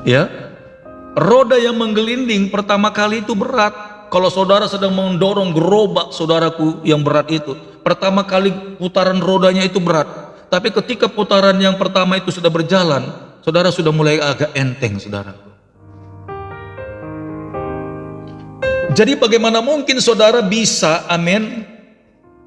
ya. Roda yang menggelinding pertama kali itu berat. Kalau saudara sedang mendorong gerobak saudaraku yang berat itu, pertama kali putaran rodanya itu berat. Tapi ketika putaran yang pertama itu sudah berjalan, saudara sudah mulai agak enteng, saudaraku. Jadi bagaimana mungkin saudara bisa, amin,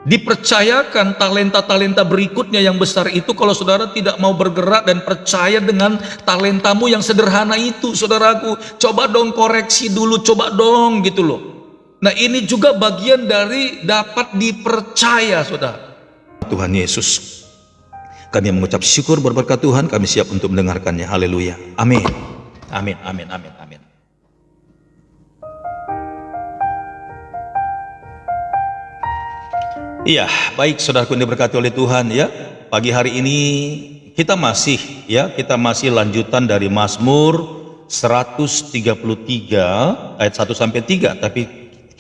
dipercayakan talenta-talenta berikutnya yang besar itu kalau saudara tidak mau bergerak dan percaya dengan talentamu yang sederhana itu, saudaraku. Coba dong koreksi dulu, coba dong gitu loh. Nah ini juga bagian dari dapat dipercaya, saudara. Tuhan Yesus, kami mengucap syukur berberkat Tuhan, kami siap untuk mendengarkannya. Haleluya, amin, amin, amin, amin, amin. Iya, baik saudaraku yang diberkati oleh Tuhan ya. Pagi hari ini kita masih lanjutan dari Mazmur 133 ayat 1 sampai 3, tapi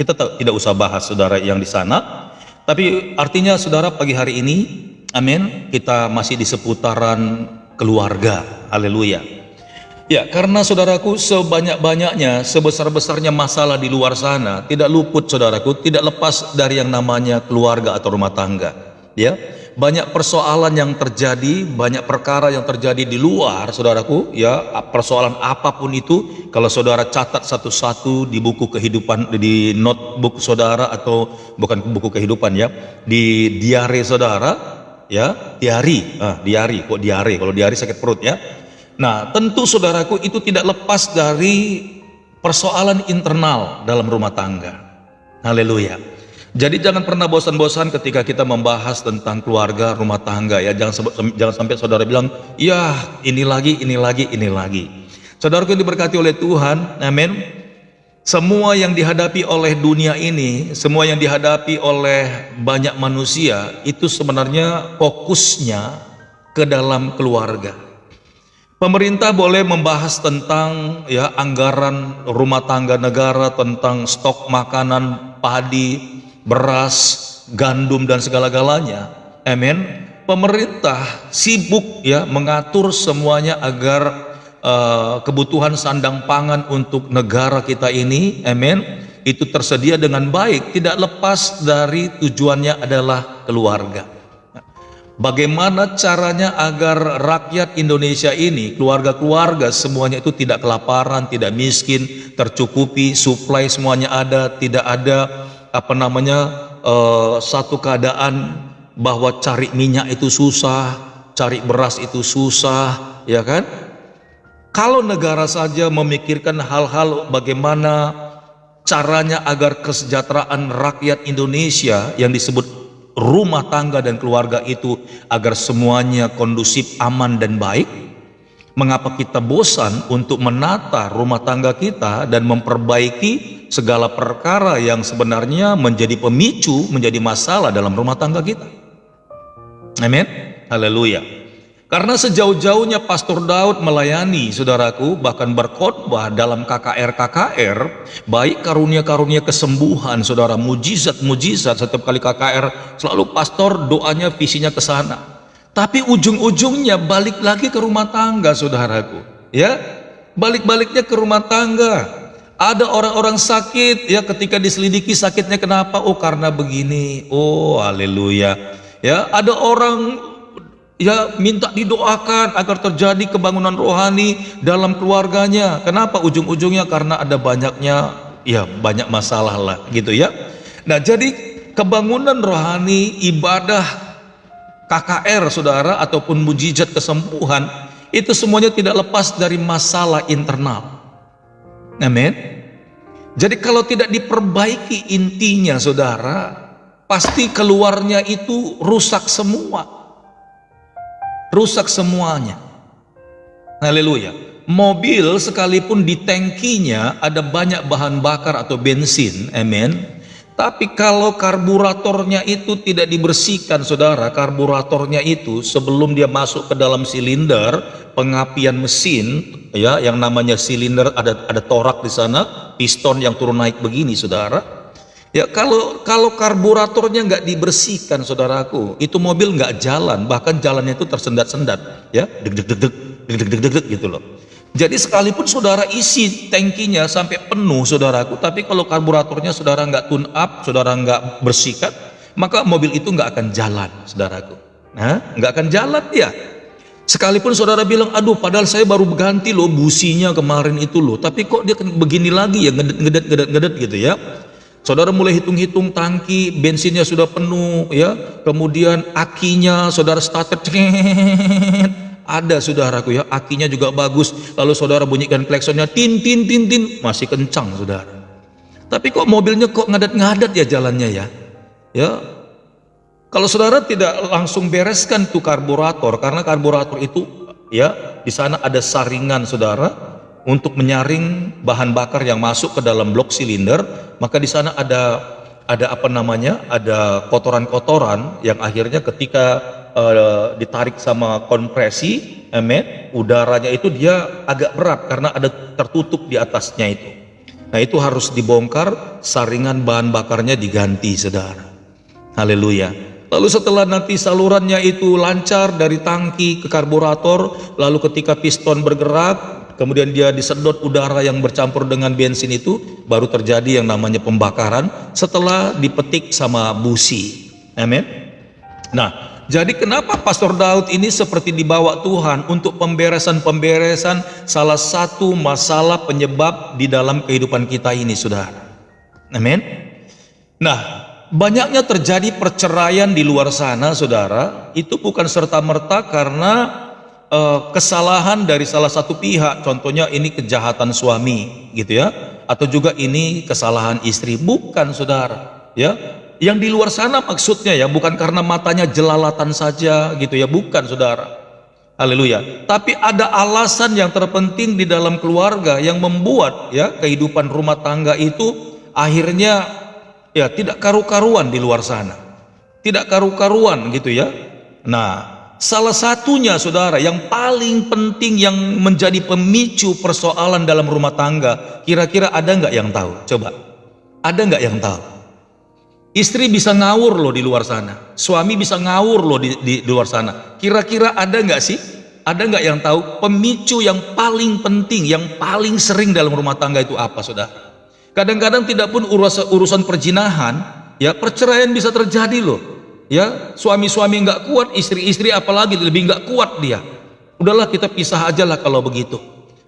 kita tidak usah bahas saudara yang di sana. Tapi artinya saudara pagi hari ini, amin, kita masih di seputaran keluarga. Haleluya. Ya, karena saudaraku sebanyak-banyaknya, sebesar-besarnya masalah di luar sana, tidak luput saudaraku, tidak lepas dari yang namanya keluarga atau rumah tangga. Ya, banyak persoalan yang terjadi, banyak perkara yang terjadi di luar saudaraku. Ya, persoalan apapun itu, kalau saudara catat satu-satu di buku kehidupan, di notebook saudara, atau bukan buku kehidupan ya, di diare saudara, ya, diari, kok diare, kalau diare sakit perut ya. Nah, tentu saudaraku itu tidak lepas dari persoalan internal dalam rumah tangga. Haleluya. Jadi jangan pernah bosan-bosan ketika kita membahas tentang keluarga, rumah tangga ya. Jangan sampai saudara bilang, ya ini lagi. Saudaraku yang diberkati oleh Tuhan, amin. Semua yang dihadapi oleh dunia ini, semua yang dihadapi oleh banyak manusia, itu sebenarnya fokusnya ke dalam keluarga. Pemerintah boleh membahas tentang ya anggaran rumah tangga negara, tentang stok makanan, padi, beras, gandum dan segala-galanya. Amin. Pemerintah sibuk ya mengatur semuanya agar kebutuhan sandang pangan untuk negara kita ini, amin, itu tersedia dengan baik, tidak lepas dari tujuannya adalah keluarga. Bagaimana caranya agar rakyat Indonesia ini, keluarga-keluarga semuanya itu tidak kelaparan, tidak miskin, tercukupi, supply semuanya ada, tidak ada satu keadaan bahwa cari minyak itu susah, cari beras itu susah, ya kan? Kalau negara saja memikirkan hal-hal bagaimana caranya agar kesejahteraan rakyat Indonesia yang disebut rumah tangga dan keluarga itu agar semuanya kondusif, aman dan baik, mengapa kita bosan untuk menata rumah tangga kita dan memperbaiki segala perkara yang sebenarnya menjadi pemicu, menjadi masalah dalam rumah tangga kita? Amin. Haleluya. Karena sejauh-jauhnya Pastor Daud melayani saudaraku, bahkan berkhotbah dalam KKR, baik karunia-karunia kesembuhan saudara, mujizat-mujizat, setiap kali KKR selalu pastor doanya visinya ke sana. Tapi ujung-ujungnya balik lagi ke rumah tangga saudaraku, ya, balik-baliknya ke rumah tangga. Ada orang-orang sakit ya, ketika diselidiki sakitnya kenapa, oh karena begini, oh haleluya. Ya, ada orang ya minta didoakan agar terjadi kebangunan rohani dalam keluarganya. Kenapa? Ujung-ujungnya karena ada banyak masalah lah gitu ya. Nah, jadi kebangunan rohani, ibadah KKR saudara ataupun mujizat kesembuhan itu semuanya tidak lepas dari masalah internal. Amin. Jadi kalau tidak diperbaiki intinya saudara, pasti keluarnya itu rusak semua. Rusak semuanya. Haleluya. Mobil sekalipun di tangkinya ada banyak bahan bakar atau bensin, amin, tapi kalau karburatornya itu tidak dibersihkan saudara, karburatornya itu sebelum dia masuk ke dalam silinder pengapian mesin ya, yang namanya silinder, ada torak di sana, piston yang turun naik begini saudara. Ya, kalau karburatornya nggak dibersihkan saudaraku, itu mobil nggak jalan, bahkan jalannya itu tersendat-sendat ya, deg gitu loh. Jadi sekalipun saudara isi tangkinya sampai penuh saudaraku, tapi kalau karburatornya saudara nggak tune up, saudara nggak bersihkan, maka mobil itu nggak akan jalan saudaraku. Nah, nggak akan jalan dia. Sekalipun saudara bilang, aduh padahal saya baru ganti loh businya kemarin itu loh, tapi kok dia begini lagi ya, ngedet gitu ya. Saudara mulai hitung-hitung tangki bensinnya sudah penuh ya, kemudian akinya saudara starter, ada saudaraku ya, akinya juga bagus, lalu saudara bunyikan klaksonnya, tin tin tin tin, masih kencang saudara. Tapi kok mobilnya kok ngadat-ngadat ya jalannya ya. Ya, kalau saudara tidak langsung bereskan tuh karburator, karena karburator itu ya di sana ada saringan saudara untuk menyaring bahan bakar yang masuk ke dalam blok silinder, maka di sana ada apa namanya, ada kotoran-kotoran yang akhirnya ketika ditarik sama kompresi, udaranya itu dia agak berat karena ada tertutup di atasnya itu. Nah itu harus dibongkar, saringan bahan bakarnya diganti saudara. Haleluya. Lalu setelah nanti salurannya itu lancar dari tangki ke karburator, lalu ketika piston bergerak, kemudian dia disedot udara yang bercampur dengan bensin itu, baru terjadi yang namanya pembakaran setelah dipetik sama busi. Amin. Nah, jadi kenapa Pastor Daud ini seperti dibawa Tuhan untuk pemberesan salah satu masalah penyebab di dalam kehidupan kita ini, saudara. Amin. Nah, banyaknya terjadi perceraian di luar sana, saudara, itu bukan serta-merta karena kesalahan dari salah satu pihak. Contohnya ini kejahatan suami gitu ya, atau juga ini kesalahan istri. Bukan saudara ya, yang di luar sana maksudnya ya, bukan karena matanya jelalatan saja gitu ya, bukan saudara. Haleluya. Tapi ada alasan yang terpenting di dalam keluarga yang membuat ya kehidupan rumah tangga itu akhirnya ya tidak karu-karuan di luar sana, tidak karu-karuan gitu ya. Nah, salah satunya saudara yang paling penting yang menjadi pemicu persoalan dalam rumah tangga, kira-kira ada nggak yang tahu? Coba, ada nggak yang tahu? Istri bisa ngawur loh di luar sana, suami bisa ngawur loh di luar sana. Kira-kira ada nggak sih? Ada nggak yang tahu pemicu yang paling penting, yang paling sering dalam rumah tangga itu apa, saudara? Kadang-kadang tidak pun urusan perjinahan, ya perceraian bisa terjadi loh. Ya, suami-suami nggak kuat, istri-istri apalagi lebih nggak kuat dia. Udahlah kita pisah aja lah kalau begitu.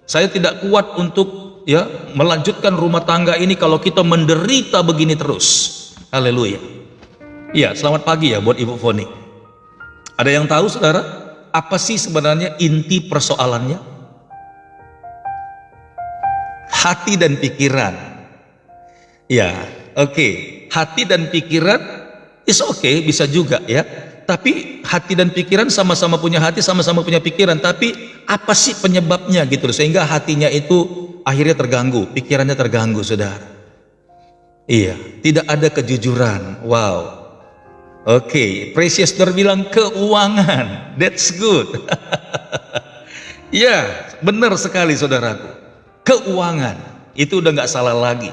Saya tidak kuat untuk ya melanjutkan rumah tangga ini kalau kita menderita begini terus. Haleluya. Iya, selamat pagi ya buat Ibu Foni. Ada yang tahu saudara, apa sih sebenarnya inti persoalannya? Hati dan pikiran. Ya, oke. Hati dan pikiran is oke, bisa juga ya. Tapi hati dan pikiran sama-sama punya hati, sama-sama punya pikiran. Tapi apa sih penyebabnya gitu loh, sehingga hatinya itu akhirnya terganggu, pikirannya terganggu, saudara. Iya, tidak ada kejujuran. Wow. Oke, Precious bilang keuangan. That's good. Ya, benar sekali saudaraku. Keuangan itu udah nggak salah lagi.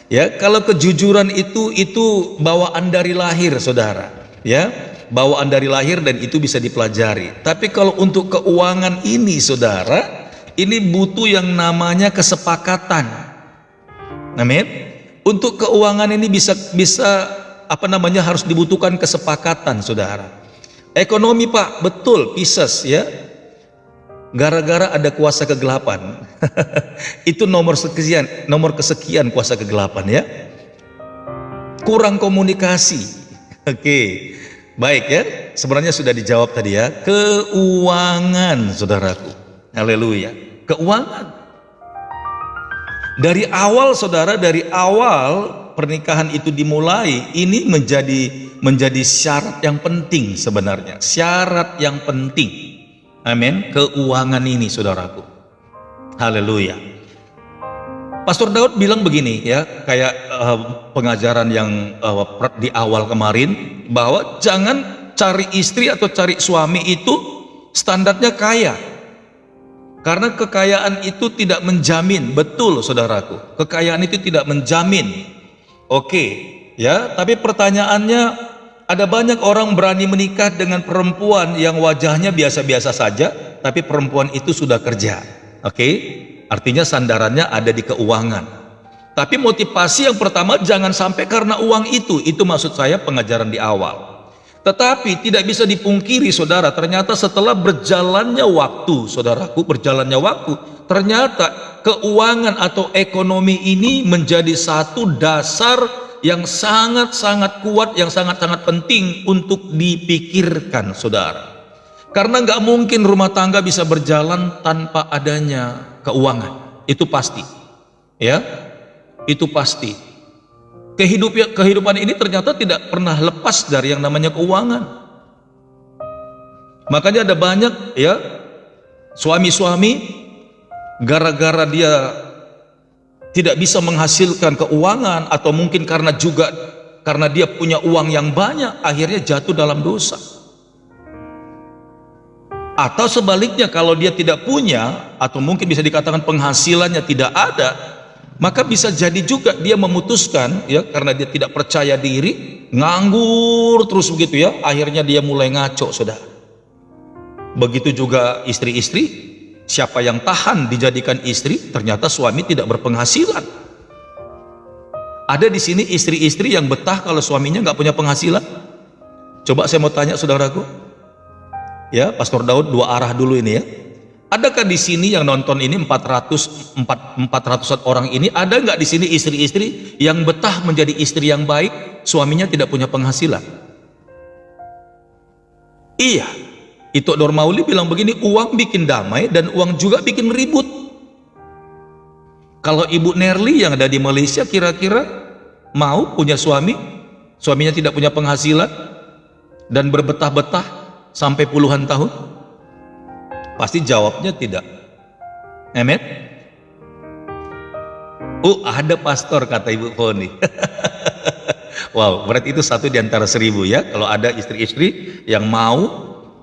Ya, kalau kejujuran itu bawaan dari lahir, saudara. Ya, bawaan dari lahir dan itu bisa dipelajari. Tapi kalau untuk keuangan ini, saudara, ini butuh yang namanya kesepakatan. Amin. Untuk keuangan ini bisa apa namanya, harus dibutuhkan kesepakatan, saudara. Ekonomi Pak, betul, Pisces ya. Gara-gara ada kuasa kegelapan. Itu nomor kesekian kuasa kegelapan ya. Kurang komunikasi. Oke. Baik ya. Sebenarnya sudah dijawab tadi ya. Keuangan, saudaraku. Haleluya. Keuangan. Dari awal, saudara, dari awal pernikahan itu dimulai, ini menjadi syarat yang penting sebenarnya. Syarat yang penting. Amin. Keuangan ini, saudaraku. Haleluya. Pastor Daud bilang begini ya, kayak pengajaran yang di awal kemarin, bahwa jangan cari istri atau cari suami itu standarnya kaya. Karena kekayaan itu tidak menjamin, betul saudaraku. Kekayaan itu tidak menjamin. Oke, ya, tapi pertanyaannya, ada banyak orang berani menikah dengan perempuan yang wajahnya biasa-biasa saja, tapi perempuan itu sudah kerja. Oke, artinya sandarannya ada di keuangan. Tapi motivasi yang pertama jangan sampai karena uang itu maksud saya pengajaran di awal. Tetapi tidak bisa dipungkiri saudara, ternyata setelah berjalannya waktu, saudaraku, berjalannya waktu, ternyata keuangan atau ekonomi ini menjadi satu dasar yang sangat-sangat kuat, yang sangat-sangat penting untuk dipikirkan, saudara. Karena nggak mungkin rumah tangga bisa berjalan tanpa adanya keuangan, itu pasti, ya, itu pasti. Kehidupan ini ternyata tidak pernah lepas dari yang namanya keuangan. Makanya ada banyak ya suami-suami gara-gara dia tidak bisa menghasilkan keuangan, atau mungkin karena dia punya uang yang banyak, akhirnya jatuh dalam dosa. Atau sebaliknya, kalau dia tidak punya, atau mungkin bisa dikatakan penghasilannya tidak ada, maka bisa jadi juga dia memutuskan ya, karena dia tidak percaya diri, nganggur terus begitu ya, akhirnya dia mulai ngaco, saudara. Begitu juga istri-istri, siapa yang tahan dijadikan istri, ternyata suami tidak berpenghasilan. Ada di sini istri-istri yang betah kalau suaminya nggak punya penghasilan. Coba saya mau tanya saudaraku, ya Pastor Daud dua arah dulu ini ya. Adakah di sini yang nonton ini 400-an orang ini, ada nggak di sini istri-istri yang betah menjadi istri yang baik, suaminya tidak punya penghasilan? Iya, itu Dor Mauli bilang begini, uang bikin damai dan uang juga bikin ribut. Kalau Ibu Nerli yang ada di Malaysia kira-kira mau punya suaminya tidak punya penghasilan dan berbetah-betah sampai puluhan tahun? Pasti jawabnya tidak. Amin. Ada pastor, kata Ibu Foni. Wow, berarti itu satu di antara 1000 ya. Kalau ada istri-istri yang mau,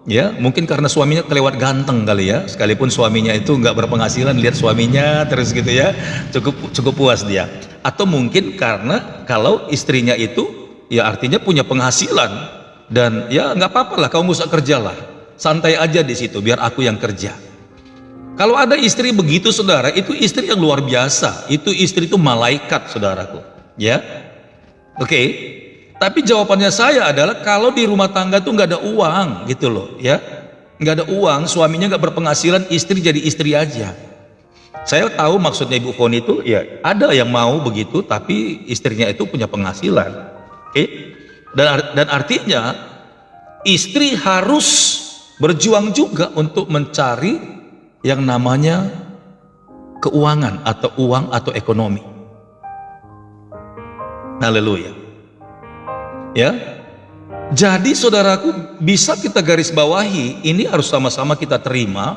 ya mungkin karena suaminya kelewat ganteng kali ya. Sekalipun suaminya itu nggak berpenghasilan, lihat suaminya terus gitu ya, cukup puas dia. Atau mungkin karena kalau istrinya itu ya artinya punya penghasilan, dan ya nggak apa-apa lah, kamu nggak usah kerja lah, santai aja di situ, biar aku yang kerja. Kalau ada istri begitu, saudara, itu istri yang luar biasa. Itu istri itu malaikat, saudaraku. Ya, oke. Tapi jawabannya saya adalah kalau di rumah tangga tuh nggak ada uang, gitu loh, ya, nggak ada uang, suaminya nggak berpenghasilan, istri jadi istri aja. Saya tahu maksudnya Ibu Foni itu, ya ada yang mau begitu, tapi istrinya itu punya penghasilan. Oke. Dan artinya istri harus berjuang juga untuk mencari yang namanya keuangan atau uang atau ekonomi. Haleluya. Ya. Jadi saudaraku, bisa kita garis bawahi, ini harus sama-sama kita terima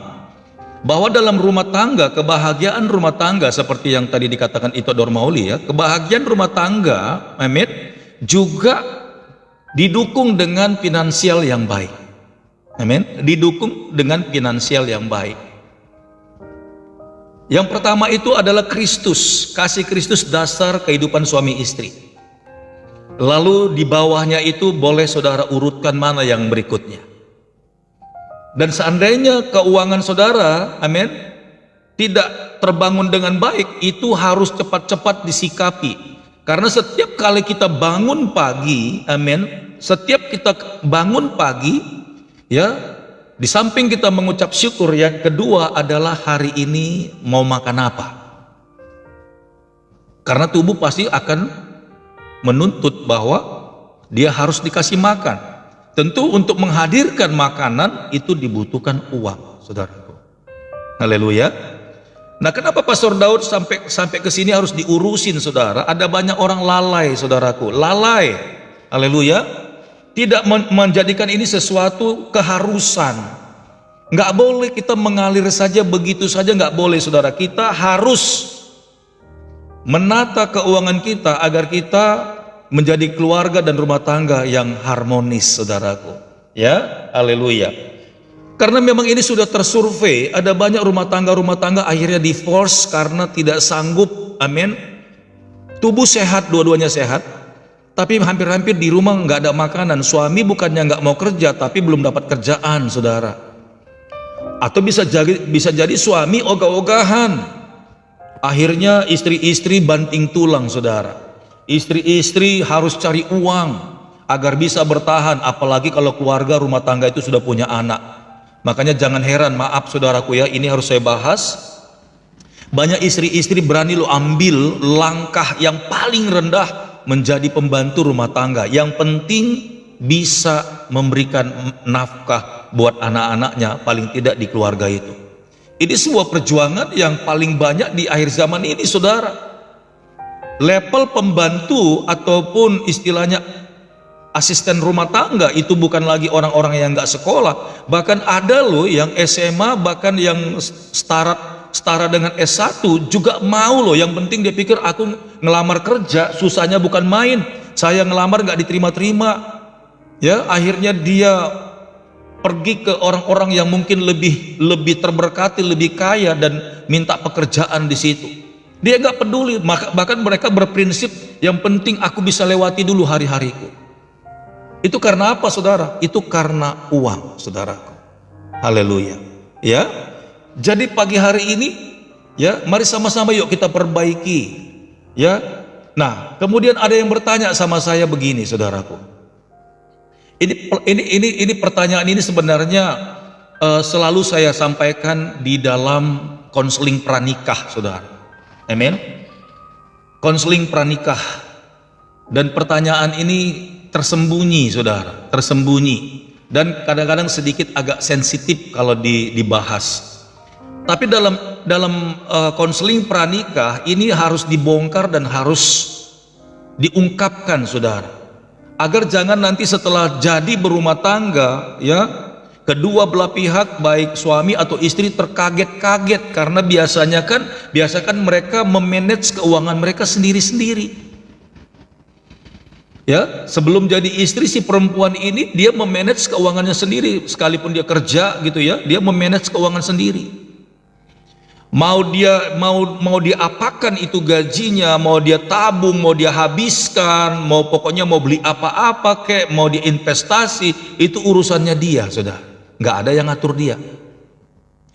bahwa dalam rumah tangga, kebahagiaan rumah tangga seperti yang tadi dikatakan itu Dor Mauli ya, kebahagiaan rumah tangga, Mehmet, juga didukung dengan finansial yang baik. Amin. Didukung dengan finansial yang baik. Yang pertama itu adalah Kristus, kasih Kristus dasar kehidupan suami istri. Lalu di bawahnya itu boleh saudara urutkan mana yang berikutnya. Dan seandainya keuangan saudara, amin, tidak terbangun dengan baik, itu harus cepat-cepat disikapi. Karena setiap kali kita bangun pagi, amin, setiap kita bangun pagi, ya, di samping kita mengucap syukur, yang kedua adalah hari ini mau makan apa. Karena tubuh pasti akan menuntut bahwa dia harus dikasih makan. Tentu untuk menghadirkan makanan itu dibutuhkan uang, saudaraku. Haleluya. Nah, kenapa Pastor Daud sampai ke sini harus diurusin, saudara? Ada banyak orang lalai, saudaraku. Lalai. Haleluya. Tidak menjadikan ini sesuatu keharusan. Nggak boleh kita mengalir saja begitu saja, nggak boleh, saudara. Kita harus menata keuangan kita agar kita menjadi keluarga dan rumah tangga yang harmonis, saudaraku. Ya, haleluya. Karena memang ini sudah tersurvei, ada banyak rumah tangga akhirnya divorce karena tidak sanggup, amin. Tubuh sehat, dua-duanya sehat, tapi hampir-hampir di rumah nggak ada makanan. Suami bukannya nggak mau kerja, tapi belum dapat kerjaan, saudara. Atau bisa jadi suami ogah-ogahan. Akhirnya istri-istri banting tulang, saudara. Istri-istri harus cari uang agar bisa bertahan, apalagi kalau keluarga rumah tangga itu sudah punya anak. Makanya jangan heran, maaf saudaraku ya, ini harus saya bahas. Banyak istri-istri berani lo ambil langkah yang paling rendah menjadi pembantu rumah tangga. Yang penting bisa memberikan nafkah buat anak-anaknya, paling tidak di keluarga itu. Ini sebuah perjuangan yang paling banyak di akhir zaman ini, saudara. Level pembantu ataupun istilahnya asisten rumah tangga itu bukan lagi orang-orang yang nggak sekolah. Bahkan ada loh yang SMA, bahkan yang setara dengan S1 juga mau loh. Yang penting dia pikir aku ngelamar kerja, susahnya bukan main. Saya ngelamar nggak diterima-terima. Ya, akhirnya dia pergi ke orang-orang yang mungkin lebih terberkati, lebih kaya, dan minta pekerjaan di situ. Dia nggak peduli, bahkan mereka berprinsip yang penting aku bisa lewati dulu hari-hariku. Itu karena apa, saudara? Itu karena uang, saudaraku. Haleluya. Ya, jadi pagi hari ini, ya, mari sama-sama yuk kita perbaiki. Ya, nah kemudian ada yang bertanya sama saya begini, saudaraku. Ini pertanyaan ini sebenarnya selalu saya sampaikan di dalam konseling pranikah, saudara. Amin. Konseling pranikah. Dan pertanyaan ini tersembunyi, saudara, tersembunyi. Dan kadang-kadang sedikit agak sensitif kalau dibahas. Tapi dalam konseling pranikah ini harus dibongkar dan harus diungkapkan, saudara. Agar jangan nanti setelah jadi berumah tangga, ya, kedua belah pihak baik suami atau istri terkaget-kaget karena biasanya kan mereka memanage keuangan mereka sendiri-sendiri. Ya, sebelum jadi istri si perempuan ini dia memanage keuangannya sendiri, sekalipun dia kerja gitu ya, dia memanage keuangan sendiri. Mau dia apakan itu gajinya, mau dia tabung, mau dia habiskan, pokoknya mau beli apa-apa kek, mau dia investasi, itu urusannya dia, saudara. Nggak ada yang ngatur dia.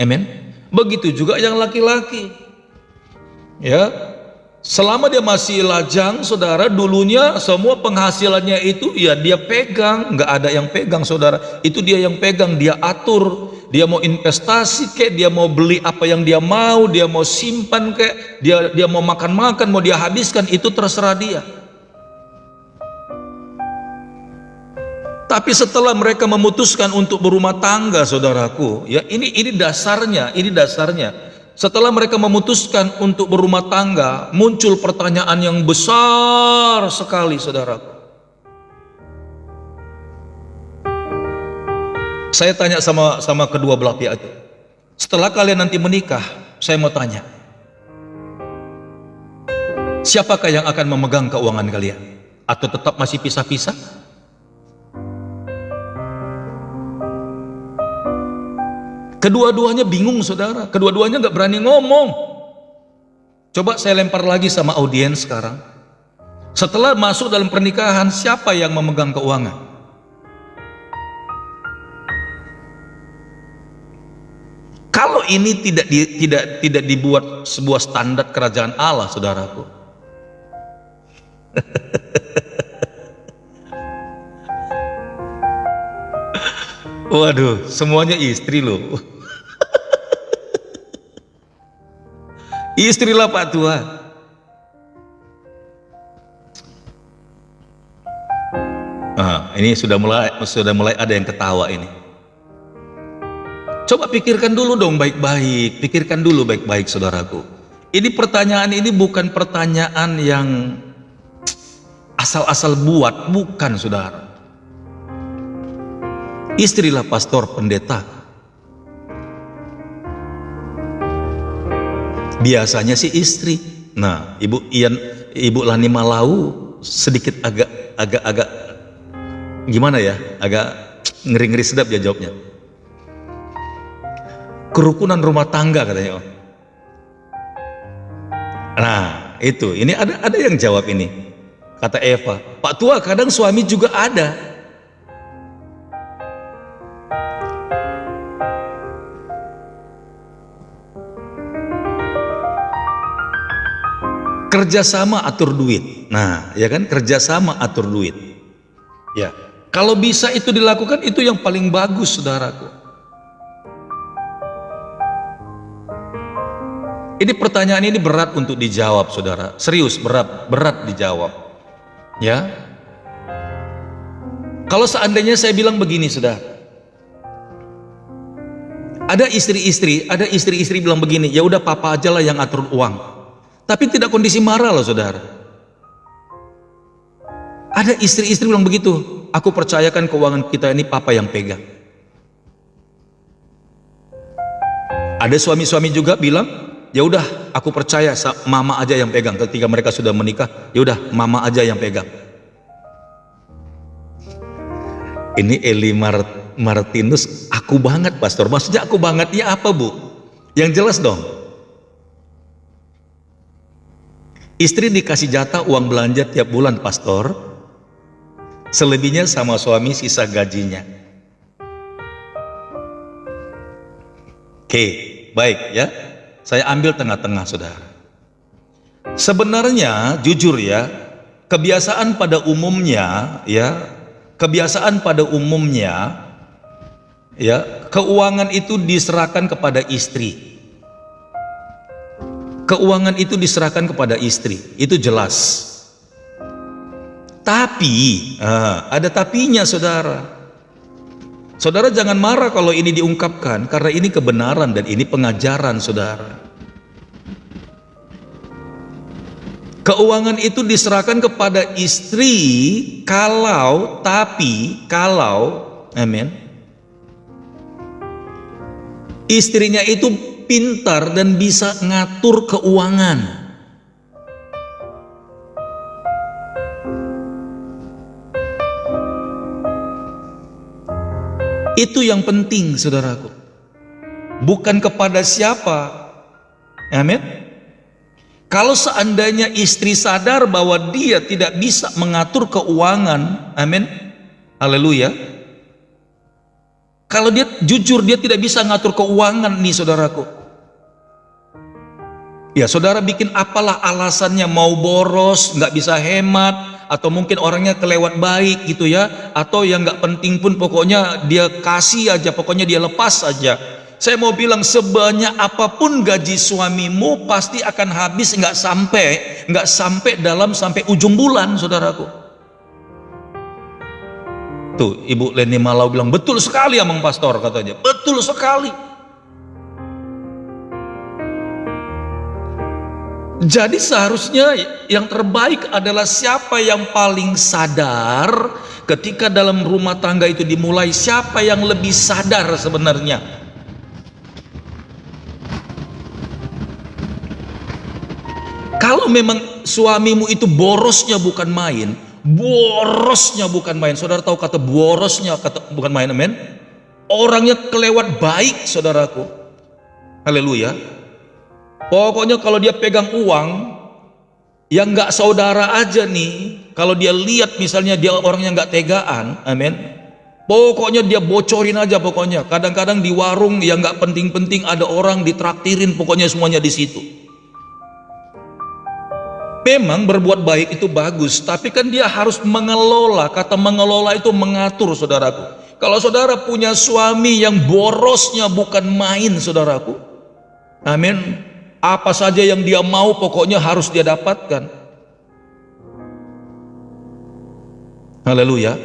Amen. Begitu juga yang laki-laki. Ya, selama dia masih lajang, saudara, dulunya semua penghasilannya itu ya dia pegang, nggak ada yang pegang, saudara. Itu dia yang pegang, dia atur. Dia mau investasi kek, dia mau beli apa yang dia mau simpan kek, dia mau makan-makan, mau dia habiskan, itu terserah dia. Tapi setelah mereka memutuskan untuk berumah tangga, saudaraku, ya ini dasarnya. Setelah mereka memutuskan untuk berumah tangga, muncul pertanyaan yang besar sekali, saudaraku. Saya tanya sama kedua belah pihak itu. Setelah kalian nanti menikah, saya mau tanya, siapakah yang akan memegang keuangan kalian? Atau tetap masih pisah-pisah? Kedua-duanya bingung, saudara. Kedua-duanya nggak berani ngomong. Coba saya lempar lagi sama audiens sekarang. Setelah masuk dalam pernikahan, siapa yang memegang keuangan? Kalau ini tidak dibuat sebuah standar kerajaan Allah, saudaraku. Waduh, semuanya istri loh. Istrilah Pak Tua. Ini sudah mulai ada yang ketawa ini. Coba pikirkan dulu dong baik-baik, pikirkan dulu baik-baik, saudaraku. Ini pertanyaan ini bukan pertanyaan yang asal-asal buat, bukan, saudara. Istrilah pastor pendeta. Biasanya sih istri. Nah, Ibu Lani Malau sedikit agak gimana ya? Agak ngeri-ngeri sedap dia jawabnya. Kerukunan rumah tangga katanya. Nah, ini ada yang jawab ini. Kata Eva, Pak Tua, kadang suami juga ada. Kerjasama atur duit. Nah, ya kan, kerjasama atur duit. Ya, kalau bisa itu dilakukan, itu yang paling bagus, saudaraku. Ini pertanyaan ini berat untuk dijawab, saudara. Serius, berat dijawab. Ya. Kalau seandainya saya bilang begini, saudara. Ada istri-istri bilang begini, ya udah papa aja lah yang atur uang. Tapi tidak kondisi marah loh, saudara. Ada istri-istri bilang begitu, aku percayakan keuangan kita ini papa yang pegang. Ada suami-suami juga bilang, ya udah aku percaya mama aja yang pegang. Ketika mereka sudah menikah, ya udah mama aja yang pegang. Ini Eli Martinus, aku banget pastor. Maksudnya aku banget ya apa, Bu? Yang jelas dong. Istri dikasih jatah uang belanja tiap bulan, pastor. Selebihnya sama suami sisa gajinya. Oke, baik ya. Saya ambil tengah-tengah, saudara. Sebenarnya, jujur ya, kebiasaan pada umumnya, keuangan itu diserahkan kepada istri. Keuangan itu diserahkan kepada istri, itu jelas. Tapi, ada tapinya, saudara. Saudara jangan marah kalau ini diungkapkan, karena ini kebenaran dan ini pengajaran, saudara. Keuangan itu diserahkan kepada istri kalau, amin, istrinya itu pintar dan bisa ngatur keuangan. Itu yang penting, saudaraku. Bukan kepada siapa. Amin. Kalau seandainya istri sadar bahwa dia tidak bisa mengatur keuangan, amin, haleluya. Kalau dia jujur dia tidak bisa ngatur keuangan nih, saudaraku. Ya, saudara bikin apalah alasannya, mau boros, nggak bisa hemat, atau mungkin orangnya kelewat baik gitu ya, atau yang nggak penting pun pokoknya dia kasih aja, pokoknya dia lepas aja. Saya mau bilang sebanyak apapun gaji suamimu pasti akan habis, nggak sampai sampai ujung bulan, saudaraku. Tuh, Ibu Leni Malau bilang betul sekali, Amang Pastor, katanya betul sekali. Jadi seharusnya yang terbaik adalah siapa yang paling sadar ketika dalam rumah tangga itu dimulai, siapa yang lebih sadar sebenarnya. Kalau memang suamimu itu borosnya bukan main, saudara tahu kata borosnya, kata bukan main, amen. Orangnya kelewat baik, saudaraku, haleluya. Pokoknya kalau dia pegang uang, yang nggak saudara aja nih, kalau dia lihat misalnya dia orangnya nggak tegaan, amin. Pokoknya dia bocorin aja pokoknya. Kadang-kadang di warung yang nggak penting-penting ada orang ditraktirin, pokoknya semuanya di situ. Memang berbuat baik itu bagus, tapi kan dia harus mengelola. Kata mengelola itu mengatur, saudaraku. Kalau saudara punya suami yang borosnya bukan main, saudaraku, amin. Apa saja yang dia mau pokoknya harus dia dapatkan. Haleluya.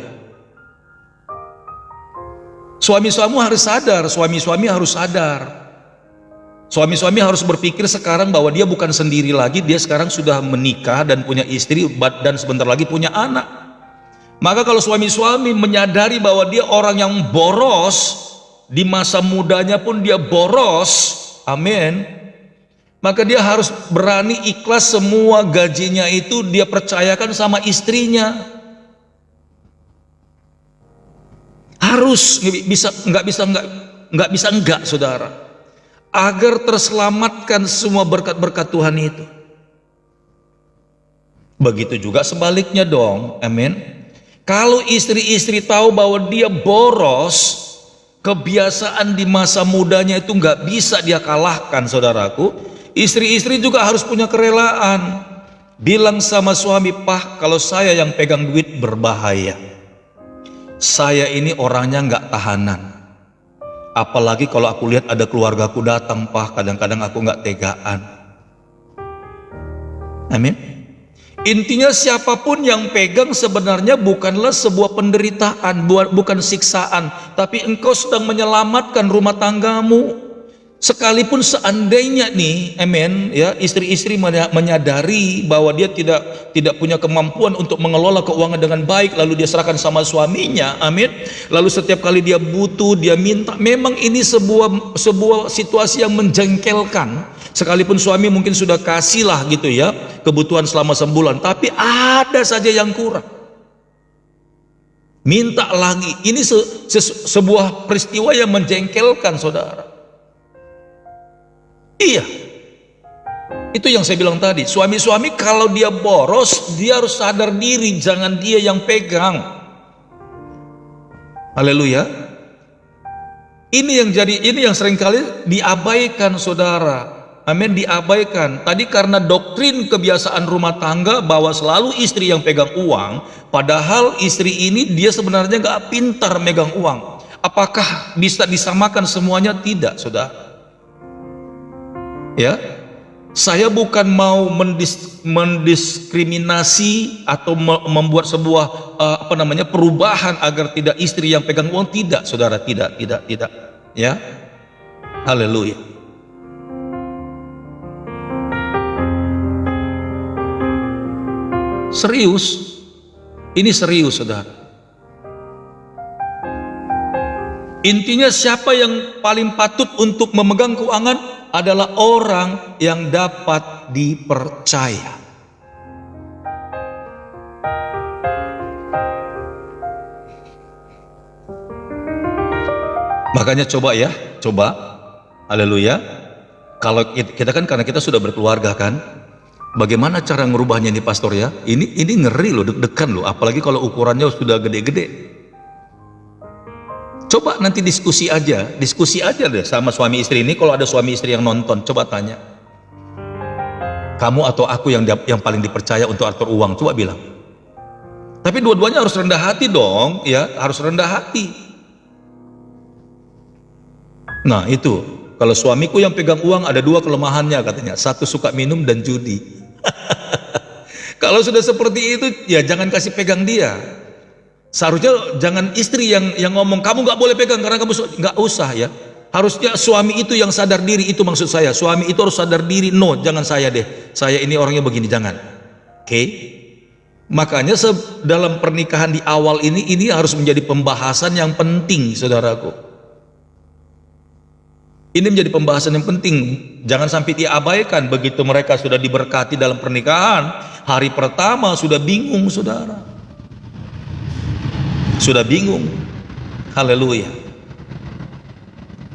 Suami-suami harus sadar, suami-suami harus berpikir sekarang bahwa dia bukan sendiri lagi, dia sekarang sudah menikah dan punya istri dan sebentar lagi punya anak. Maka kalau suami-suami menyadari bahwa dia orang yang boros, di masa mudanya pun dia boros, amin, maka dia harus berani ikhlas semua gajinya itu dia percayakan sama istrinya. Harus nggak bisa enggak, saudara, agar terselamatkan semua berkat-berkat Tuhan itu. Begitu juga sebaliknya dong, amin. Kalau istri-istri tahu bahwa dia boros, kebiasaan di masa mudanya itu nggak bisa dia kalahkan, saudaraku. Istri-istri juga harus punya kerelaan. bilang sama suami, "Pak, kalau saya yang pegang duit berbahaya. Saya ini orangnya nggak tahanan. Apalagi kalau aku lihat ada keluargaku datang, Pak, kadang-kadang aku nggak tegaan." Amin. Intinya siapapun yang pegang sebenarnya bukanlah sebuah penderitaan, bukan siksaan, tapi engkau sedang menyelamatkan rumah tanggamu. Sekalipun seandainya nih, amin, ya, istri-istri menyadari bahwa dia tidak punya kemampuan untuk mengelola keuangan dengan baik, lalu dia serahkan sama suaminya, amin. Lalu setiap kali dia butuh, dia minta. Memang ini sebuah situasi yang menjengkelkan. Sekalipun suami mungkin sudah kasih lah gitu ya, kebutuhan selama sebulan, tapi ada saja yang kurang. Minta lagi. Ini sebuah peristiwa yang menjengkelkan, saudara. Iya, itu yang saya bilang tadi. Suami-suami kalau dia boros, dia harus sadar diri, jangan dia yang pegang. Haleluya. Ini yang seringkali diabaikan, saudara. Amin, diabaikan. Tadi karena doktrin kebiasaan rumah tangga bahwa selalu istri yang pegang uang, padahal istri ini dia sebenarnya nggak pintar megang uang. Apakah bisa disamakan semuanya? Tidak, saudara. Ya, saya bukan mau mendiskriminasi atau membuat sebuah perubahan agar tidak istri yang pegang uang. Tidak, saudara, tidak. Ya, haleluya. Serius, ini serius, saudara. Intinya siapa yang paling patut untuk memegang keuangan adalah orang yang dapat dipercaya. Makanya coba, haleluya. Kalau kita kan, karena kita sudah berkeluarga kan, bagaimana cara ngerubahnya nih, pastor ya? Ini ngeri loh, deg-degan loh, apalagi kalau ukurannya sudah gede-gede. Coba nanti diskusi aja deh sama suami istri ini. Kalau ada suami istri yang nonton, coba tanya, kamu atau aku yang paling dipercaya untuk atur uang? Coba bilang. Tapi dua-duanya harus rendah hati dong, ya, harus rendah hati. Nah itu, kalau suamiku yang pegang uang ada dua kelemahannya katanya. Satu, suka minum dan judi. Kalau sudah seperti itu, ya jangan kasih pegang dia. Seharusnya jangan istri yang ngomong, kamu nggak boleh pegang karena kamu nggak usah ya. Harusnya suami itu yang sadar diri, itu maksud saya. Suami itu harus sadar diri, no, jangan saya deh. Saya ini orangnya begini, jangan. Oke? Makanya dalam pernikahan di awal ini harus menjadi pembahasan yang penting, saudaraku. Ini menjadi pembahasan yang penting. Jangan sampai diabaikan. Begitu mereka sudah diberkati dalam pernikahan, hari pertama sudah bingung, saudara. Sudah bingung. Haleluya.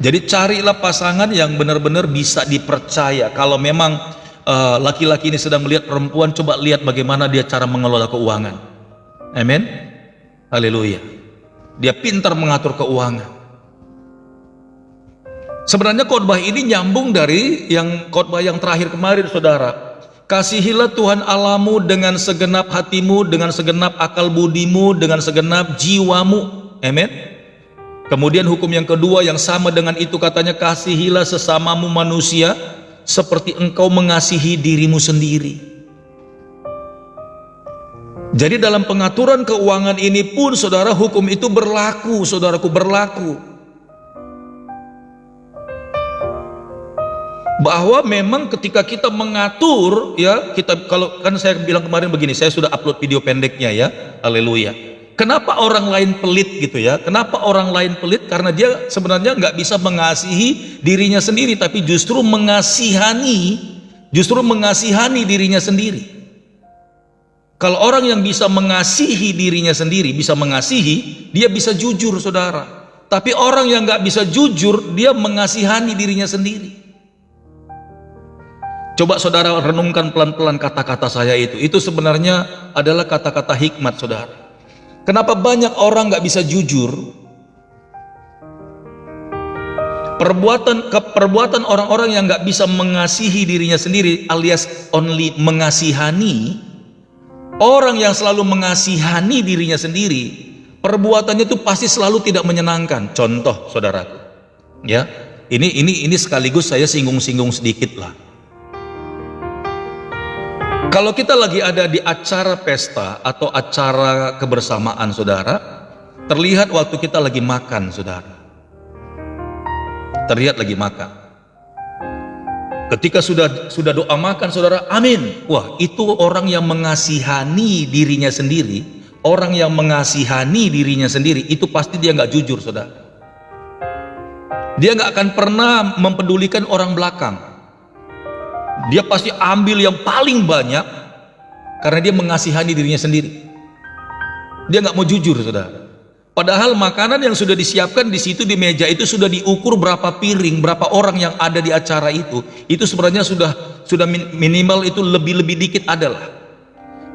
Jadi carilah pasangan yang benar-benar bisa dipercaya. Kalau memang laki-laki ini sedang melihat perempuan, coba lihat bagaimana dia cara mengelola keuangan. Amin. Haleluya. Dia pintar mengatur keuangan. Sebenarnya khotbah ini nyambung dari khotbah yang terakhir kemarin, saudara. Kasihilah Tuhan Allahmu dengan segenap hatimu, dengan segenap akal budimu, dengan segenap jiwamu. Amin. Kemudian hukum yang kedua yang sama dengan itu katanya, kasihilah sesamamu manusia seperti engkau mengasihi dirimu sendiri. Jadi dalam pengaturan keuangan ini pun, saudara, hukum itu berlaku, saudaraku, berlaku. Bahwa memang ketika kita mengatur, ya, kalau kan saya bilang kemarin begini, saya sudah upload video pendeknya ya, haleluya. Kenapa orang lain pelit gitu ya? Kenapa orang lain pelit? Karena dia sebenarnya nggak bisa mengasihi dirinya sendiri, tapi justru mengasihani dirinya sendiri. Kalau orang yang bisa mengasihi dirinya sendiri, bisa mengasihi, dia bisa jujur, saudara. Tapi orang yang nggak bisa jujur, dia mengasihani dirinya sendiri. Coba saudara renungkan pelan-pelan kata-kata saya itu. Itu sebenarnya adalah kata-kata hikmat, saudara. Kenapa banyak orang nggak bisa jujur? Perbuatan orang-orang yang nggak bisa mengasihi dirinya sendiri alias only mengasihani, orang yang selalu mengasihani dirinya sendiri, perbuatannya itu pasti selalu tidak menyenangkan. Contoh, saudaraku, ya, ini sekaligus saya singgung-singgung sedikit lah. Kalau kita lagi ada di acara pesta atau acara kebersamaan, saudara, terlihat waktu kita lagi makan, saudara. Terlihat lagi makan. Ketika sudah doa makan, saudara, amin. Wah, itu orang yang mengasihani dirinya sendiri. Orang yang mengasihani dirinya sendiri itu pasti dia nggak jujur, saudara. Dia nggak akan pernah mempedulikan orang belakang. Dia pasti ambil yang paling banyak karena dia mengasihani dirinya sendiri. Dia nggak mau jujur, saudara. Padahal makanan yang sudah disiapkan di situ di meja itu sudah diukur berapa piring, berapa orang yang ada di acara itu. Itu sebenarnya sudah minimal itu lebih dikit adalah.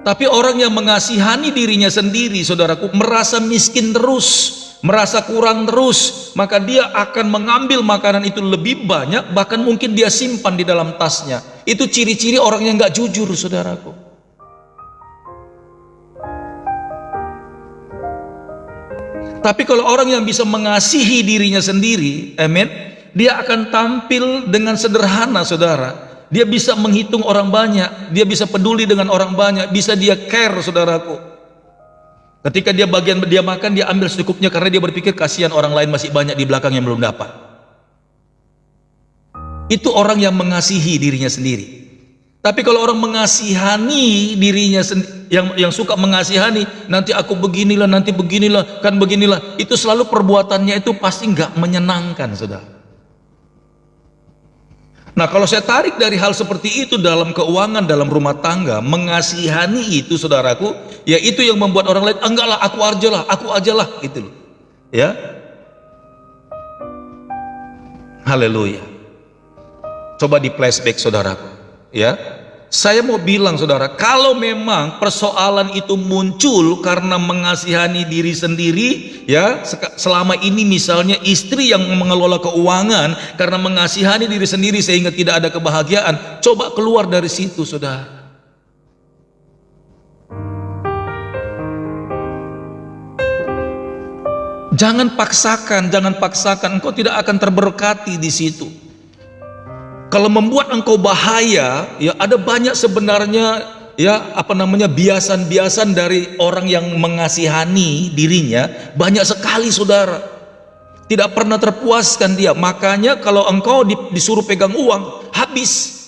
Tapi orang yang mengasihani dirinya sendiri, saudaraku, merasa miskin terus, merasa kurang terus, maka dia akan mengambil makanan itu lebih banyak, bahkan mungkin dia simpan di dalam tasnya. Itu ciri-ciri orang yang nggak jujur, saudaraku. Tapi kalau orang yang bisa mengasihi dirinya sendiri, amin, dia akan tampil dengan sederhana, saudara. Dia bisa menghitung orang banyak, dia bisa peduli dengan orang banyak, bisa dia care, saudaraku. Ketika dia makan, dia ambil secukupnya karena dia berpikir kasihan orang lain masih banyak di belakang yang belum dapat. Itu orang yang mengasihi dirinya sendiri. Tapi kalau orang mengasihani dirinya yang suka mengasihani, nanti aku beginilah, nanti beginilah, kan beginilah, itu selalu perbuatannya itu pasti nggak menyenangkan, saudara. Nah, kalau saya tarik dari hal seperti itu dalam keuangan, dalam rumah tangga, mengasihani itu, saudaraku, ya itu yang membuat orang lain, enggak lah, aku aja lah, gitu loh. Ya. Haleluya. Coba di flashback, saudaraku. Ya. Saya mau bilang, saudara, kalau memang persoalan itu muncul karena mengasihani diri sendiri, ya, selama ini misalnya istri yang mengelola keuangan karena mengasihani diri sendiri sehingga tidak ada kebahagiaan, coba keluar dari situ, saudara. Jangan paksakan, engkau tidak akan terberkati di situ. Kalau membuat engkau bahaya, ya ada banyak sebenarnya, ya biasan-biasan dari orang yang mengasihani dirinya, banyak sekali, saudara. Tidak pernah terpuaskan dia. Makanya kalau engkau disuruh pegang uang, habis.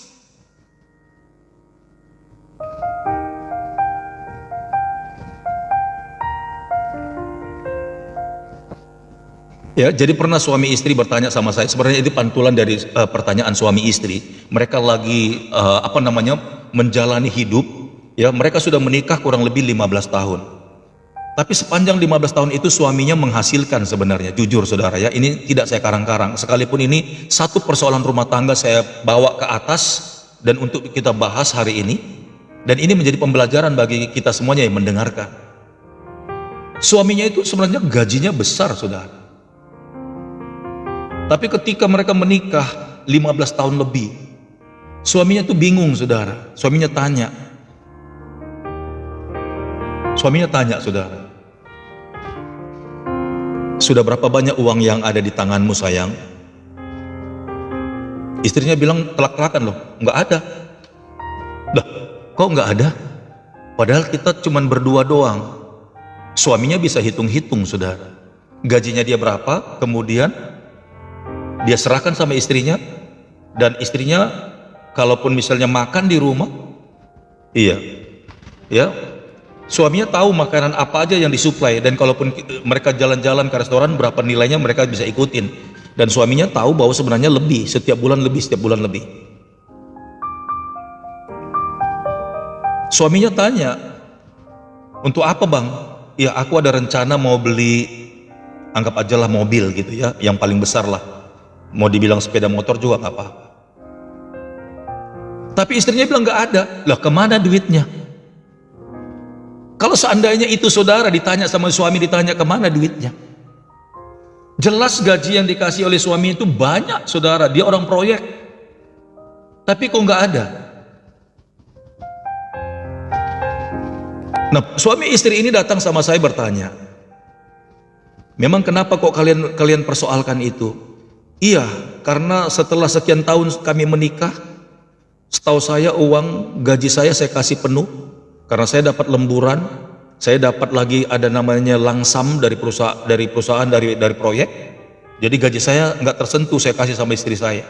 Ya, jadi pernah suami istri bertanya sama saya, sebenarnya itu pantulan dari pertanyaan suami istri. Mereka lagi menjalani hidup, ya, mereka sudah menikah kurang lebih 15 tahun. Tapi sepanjang 15 tahun itu suaminya menghasilkan sebenarnya, jujur, saudara, ya, ini tidak saya karang-karang. Sekalipun ini satu persoalan rumah tangga saya bawa ke atas dan untuk kita bahas hari ini, dan ini menjadi pembelajaran bagi kita semuanya yang mendengarkan. Suaminya itu sebenarnya gajinya besar, saudara. Tapi ketika mereka menikah 15 tahun lebih, suaminya tuh bingung, saudara. Suaminya tanya, saudara, sudah berapa banyak uang yang ada di tanganmu, sayang? Istrinya bilang telak-telakan, loh, nggak ada. Lah, kok nggak ada? Padahal kita cuman berdua doang. Suaminya bisa hitung-hitung, saudara. Gajinya dia berapa, kemudian dia serahkan sama istrinya, dan istrinya kalaupun misalnya makan di rumah, iya, ya, suaminya tahu makanan apa aja yang disuplai, dan kalaupun mereka jalan-jalan ke restoran, berapa nilainya mereka bisa ikutin, dan suaminya tahu bahwa sebenarnya lebih, setiap bulan lebih. Suaminya tanya, untuk apa, bang? Ya, aku ada rencana mau beli, anggap aja lah mobil gitu, ya, yang paling besar lah. Mau dibilang sepeda motor juga nggak apa-apa. Tapi istrinya bilang nggak ada. Lah, kemana duitnya? Kalau seandainya itu saudara ditanya sama suami, ditanya kemana duitnya, Jelas gaji yang dikasih oleh suami itu banyak, saudara. Dia orang proyek. Tapi kok nggak ada? Nah, suami istri ini datang sama saya bertanya, memang kenapa kok kalian persoalkan itu? Iya, karena setelah sekian tahun kami menikah, setahu saya uang gaji saya kasih penuh, karena saya dapat lemburan, saya dapat lagi ada namanya langsam dari perusahaan dari proyek. Jadi gaji saya nggak tersentuh, saya kasih sama istri saya.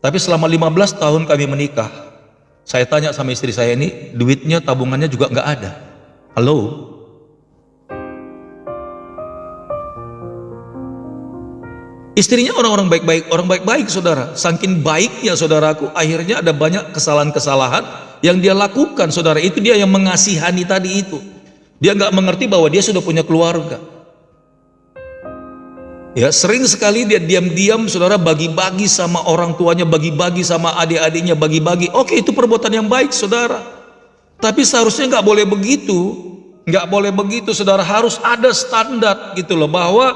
Tapi selama 15 tahun kami menikah, saya tanya sama istri saya ini, duitnya tabungannya juga nggak ada. Halo? Istrinya orang baik-baik saudara. Saking baiknya saudaraku, akhirnya ada banyak kesalahan-kesalahan yang dia lakukan saudara. Itu dia yang mengasihani tadi itu. Dia nggak mengerti bahwa dia sudah punya keluarga. Ya, sering sekali dia diam-diam saudara bagi-bagi sama orang tuanya, bagi-bagi sama adik-adiknya, bagi-bagi. Oke, itu perbuatan yang baik saudara. Tapi seharusnya nggak boleh begitu saudara. Harus ada standar gitu loh, bahwa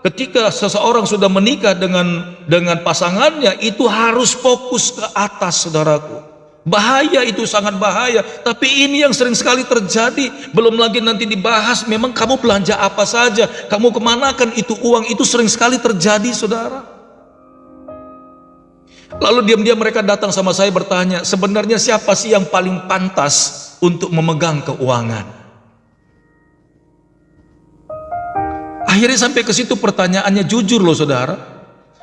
ketika seseorang sudah menikah dengan pasangannya, itu harus fokus ke atas saudaraku. Bahaya, itu sangat bahaya. Tapi ini yang sering sekali terjadi. Belum lagi nanti dibahas, memang kamu belanja apa saja, kamu kemanakan itu uang, itu sering sekali terjadi saudara. Lalu diam-diam mereka datang sama saya bertanya, sebenarnya siapa sih yang paling pantas untuk memegang keuangan? Akhirnya sampai ke situ pertanyaannya, jujur loh saudara.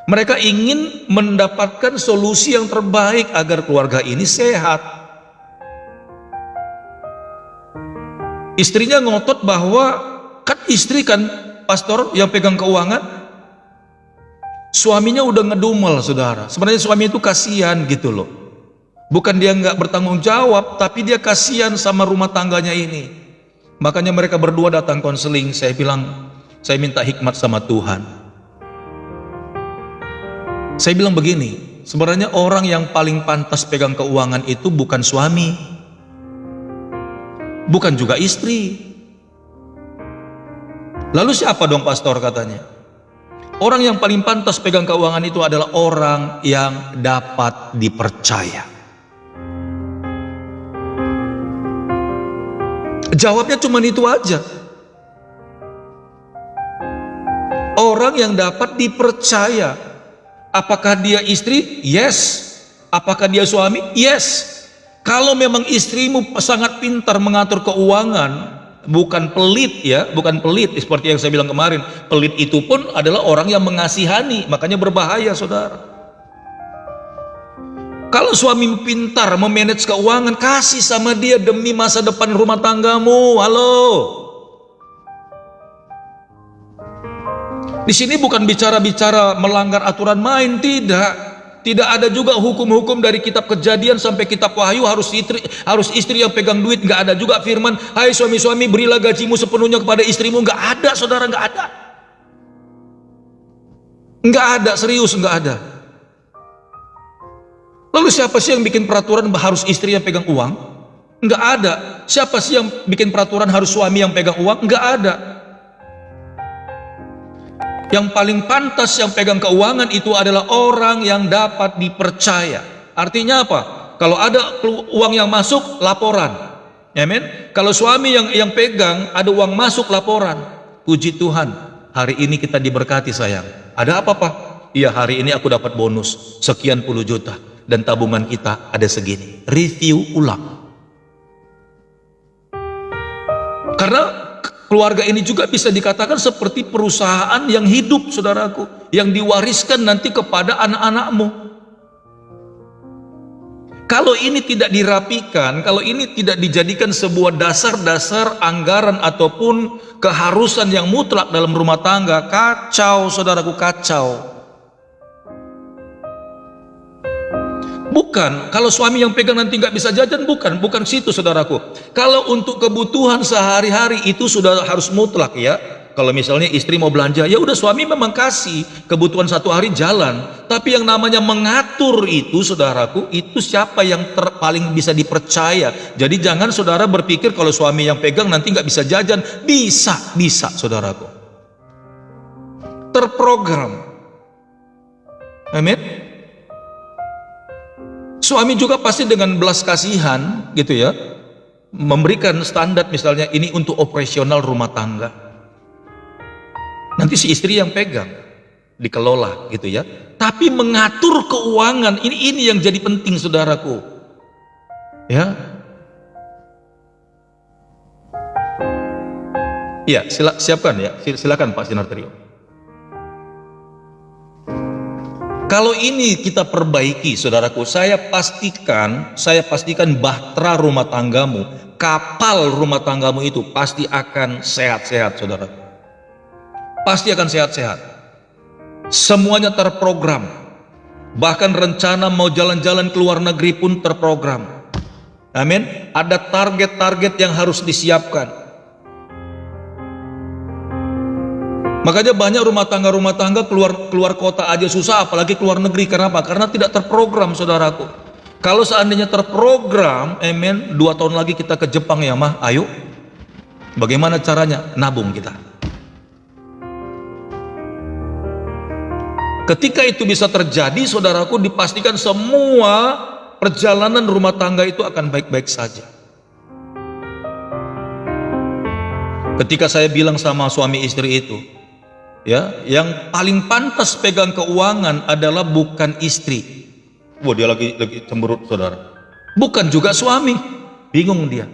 Mereka ingin mendapatkan solusi yang terbaik agar keluarga ini sehat. Istrinya ngotot bahwa kan istri kan pastor yang pegang keuangan. Suaminya udah ngedumel saudara. Sebenarnya suami itu kasihan gitu loh. Bukan dia nggak bertanggung jawab, tapi dia kasihan sama rumah tangganya ini. Makanya mereka berdua datang konseling. Saya bilang, saya minta hikmat sama Tuhan. Saya bilang begini, sebenarnya orang yang paling pantas pegang keuangan itu bukan suami, bukan juga istri. Lalu siapa dong pastor katanya? Orang yang paling pantas pegang keuangan itu adalah orang yang dapat dipercaya. Jawabnya cuma itu aja. Orang yang dapat dipercaya. Apakah dia istri? Yes. Apakah dia suami? Yes. Kalau memang istrimu sangat pintar mengatur keuangan, bukan pelit ya, bukan pelit seperti yang saya bilang kemarin. Pelit itu pun adalah orang yang mengasihani, makanya berbahaya saudara. Kalau suami pintar memanage keuangan, kasih sama dia demi masa depan rumah tanggamu. Halo. Di sini bukan bicara melanggar aturan main, tidak. Tidak ada juga hukum-hukum dari kitab Kejadian sampai kitab Wahyu harus istri yang pegang duit. Nggak ada juga firman, hai suami-suami berilah gajimu sepenuhnya kepada istrimu. Nggak ada saudara, nggak ada. Nggak ada, serius nggak ada. Lalu siapa sih yang bikin peraturan harus istri yang pegang uang? Nggak ada. Siapa sih yang bikin peraturan harus suami yang pegang uang? Nggak ada. Yang paling pantas yang pegang keuangan itu adalah orang yang dapat dipercaya. Artinya apa? Kalau ada uang yang masuk, laporan. Amin. Kalau suami yang pegang, ada uang masuk, laporan. Puji Tuhan, hari ini kita diberkati sayang. Ada apa Pak? Iya, hari ini aku dapat bonus sekian puluh juta dan tabungan kita ada segini. Review ulang. Karena keluarga ini juga bisa dikatakan seperti perusahaan yang hidup saudaraku, yang diwariskan nanti kepada anak-anakmu. Kalau ini tidak dirapikan, kalau ini tidak dijadikan sebuah dasar-dasar anggaran ataupun keharusan yang mutlak dalam rumah tangga, kacau saudaraku, kacau. Bukan, kalau suami yang pegang nanti nggak bisa jajan, bukan situ saudaraku. Kalau untuk kebutuhan sehari-hari itu sudah harus mutlak ya. Kalau misalnya istri mau belanja, ya udah suami memang kasih kebutuhan satu hari jalan. Tapi yang namanya mengatur itu saudaraku, itu siapa yang paling bisa dipercaya. Jadi jangan saudara berpikir kalau suami yang pegang nanti nggak bisa jajan. Bisa saudaraku. terprogram. Amin. Suami juga pasti dengan belas kasihan gitu ya, memberikan standar misalnya ini untuk operasional rumah tangga. Nanti si istri yang pegang, dikelola gitu ya. Tapi mengatur keuangan ini yang jadi penting saudaraku. Ya. Iya, siapkan ya. Silakan Pak Sinartrio. Kalau ini kita perbaiki saudaraku, saya pastikan bahtera rumah tanggamu, kapal rumah tanggamu itu pasti akan sehat-sehat saudara. Pasti akan sehat-sehat. Semuanya terprogram. Bahkan rencana mau jalan-jalan ke luar negeri pun terprogram. Amin. Ada target-target yang harus disiapkan. Makanya banyak rumah tangga keluar kota aja susah, apalagi keluar negeri. Kenapa? Karena tidak terprogram saudaraku. Kalau seandainya terprogram, amin, 2 tahun lagi kita ke Jepang ya mah, ayo. Bagaimana caranya? Nabung kita. Ketika itu bisa terjadi saudaraku, dipastikan semua perjalanan rumah tangga itu akan baik-baik saja. Ketika saya bilang sama suami istri itu, ya, yang paling pantas pegang keuangan adalah bukan istri. Wah, dia lagi cemberut saudara. Bukan juga suami. Bingung dia.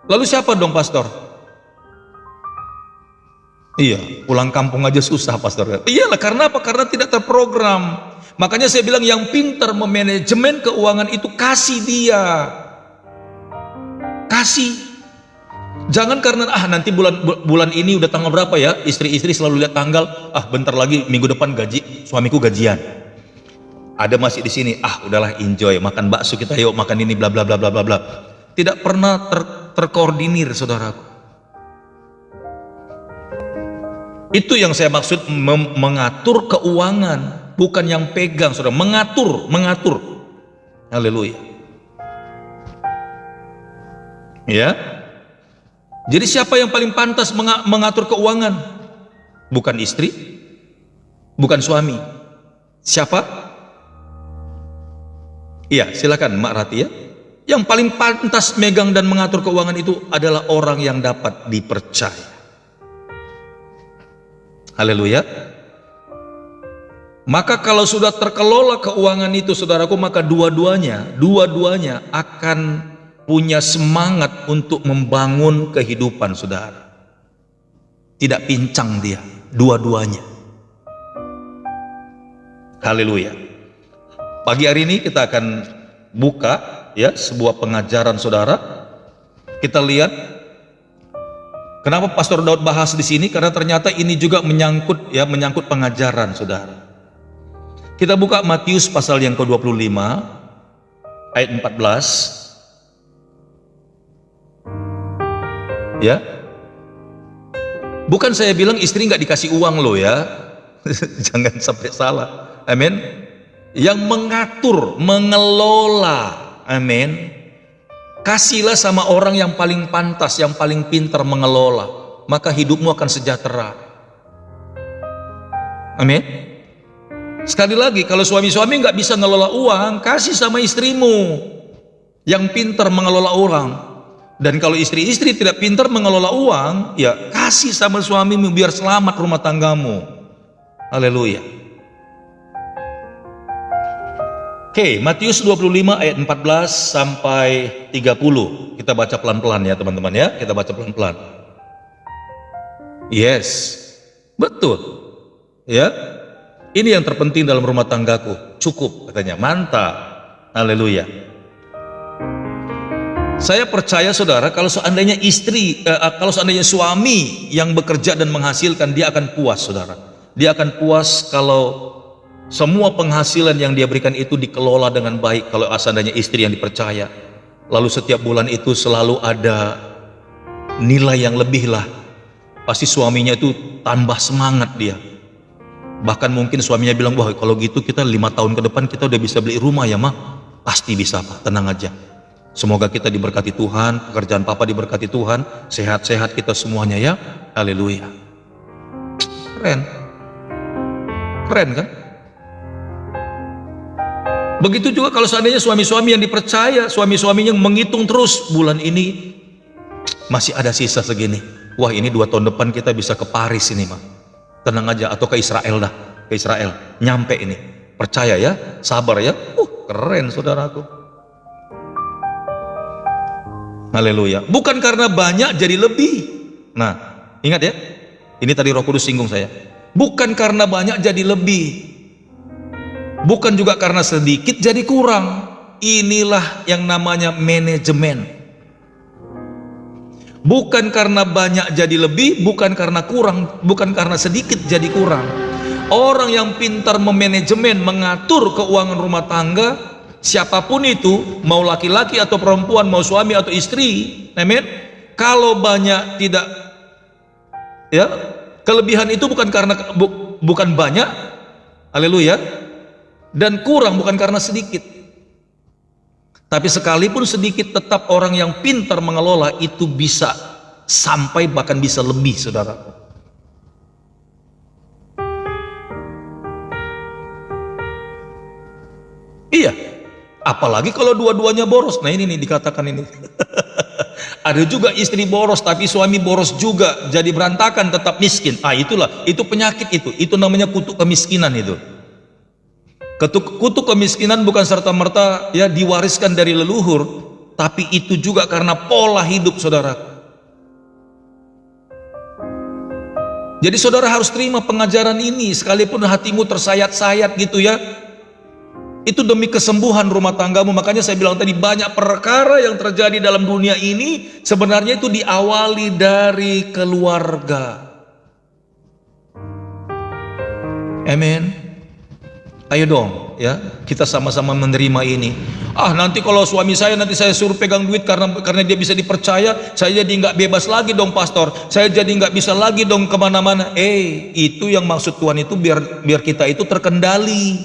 Lalu siapa dong pastor? Iya, pulang kampung aja susah pastor. Iyalah, karena apa? Karena tidak terprogram. Makanya saya bilang yang pintar memanajemen keuangan itu kasih dia. Kasih. Jangan karena nanti bulan ini udah tanggal berapa ya, istri-istri selalu lihat tanggal, bentar lagi minggu depan gaji suamiku gajian. Ada masih di sini, udahlah enjoy, makan bakso kita yuk, makan ini bla bla bla bla bla bla. Tidak pernah terkoordinir saudaraku. Itu yang saya maksud mengatur keuangan, bukan yang pegang saudara, mengatur. Haleluya. Ya. Jadi siapa yang paling pantas mengatur keuangan? Bukan istri, bukan suami. Siapa? Iya, silakan Mak Rati ya. Yang paling pantas megang dan mengatur keuangan itu adalah orang yang dapat dipercaya. Haleluya. Maka kalau sudah terkelola keuangan itu saudaraku, maka dua-duanya akan punya semangat untuk membangun kehidupan saudara. Tidak pincang dia, dua-duanya. Haleluya. Pagi hari ini kita akan buka ya sebuah pengajaran saudara. Kita lihat kenapa Pastor Daud bahas di sini, karena ternyata ini juga menyangkut pengajaran saudara. Kita buka Matius pasal yang ke-25 ayat 14. Ya, bukan saya bilang istri nggak dikasih uang loh ya, jangan sampai salah, amin. Yang mengatur, mengelola, amin. Kasihlah sama orang yang paling pantas, yang paling pintar mengelola, maka hidupmu akan sejahtera, amin. Sekali lagi, kalau suami-suami nggak bisa ngelola uang, kasih sama istrimu yang pintar mengelola uang. Dan kalau istri-istri tidak pintar mengelola uang, ya kasih sama suamimu biar selamat rumah tanggamu. Haleluya. Oke, Matius 25 ayat 14 sampai 30. Kita baca pelan-pelan ya teman-teman ya. Kita baca pelan-pelan. Yes, betul. Ya, ini yang terpenting dalam rumah tanggaku. Cukup katanya, mantap. Haleluya. Saya percaya saudara, kalau seandainya suami yang bekerja dan menghasilkan, dia akan puas saudara. Dia akan puas kalau semua penghasilan yang dia berikan itu dikelola dengan baik. Kalau seandainya istri yang dipercaya, lalu setiap bulan itu selalu ada nilai yang lebih lah, pasti suaminya itu tambah semangat dia. Bahkan mungkin suaminya bilang, wah kalau gitu kita 5 tahun ke depan kita udah bisa beli rumah ya mah. Pasti bisa Pak, tenang aja. Semoga kita diberkati Tuhan, pekerjaan Papa diberkati Tuhan, sehat-sehat kita semuanya ya. Haleluya. Keren. Keren kan? Begitu juga kalau seandainya suami-suami yang dipercaya, suami-suaminya menghitung terus, bulan ini masih ada sisa segini. Wah, ini 2 tahun depan kita bisa ke Paris ini mah. Tenang aja, atau ke Israel dah. Ke Israel, nyampe ini. Percaya ya, sabar ya. Keren saudaraku. Haleluya. Bukan karena banyak jadi lebih. Nah, ingat ya. Ini tadi Roh Kudus singgung saya. Bukan karena banyak jadi lebih. Bukan juga karena sedikit jadi kurang. Inilah yang namanya manajemen. Bukan karena banyak jadi lebih, bukan karena kurang, bukan karena sedikit jadi kurang. Orang yang pintar memanajemen, mengatur keuangan rumah tangga, siapapun itu, mau laki-laki atau perempuan, mau suami atau istri, amin. Kalau banyak tidak, ya, kelebihan itu bukan karena bukan banyak, haleluya, dan kurang bukan karena sedikit. Tapi sekalipun sedikit, tetap orang yang pintar mengelola itu bisa sampai bahkan bisa lebih, saudara. Iya, apalagi kalau dua-duanya boros. Nah ini nih dikatakan ini. Ada juga istri boros tapi suami boros juga, jadi berantakan tetap miskin. Itulah, itu penyakit itu namanya kutuk kemiskinan itu. Kutuk kemiskinan bukan serta-merta ya diwariskan dari leluhur, tapi itu juga karena pola hidup saudara. Jadi saudara harus terima pengajaran ini, sekalipun hatimu tersayat-sayat gitu ya. Itu demi kesembuhan rumah tanggamu. Makanya saya bilang tadi, banyak perkara yang terjadi dalam dunia ini sebenarnya itu diawali dari keluarga. Amin. Ayo dong ya, kita sama-sama menerima ini. Nanti kalau suami saya, nanti saya suruh pegang duit karena dia bisa dipercaya, saya jadi nggak bebas lagi dong pastor, saya jadi nggak bisa lagi dong kemana-mana. Itu yang maksud Tuhan itu biar kita itu terkendali.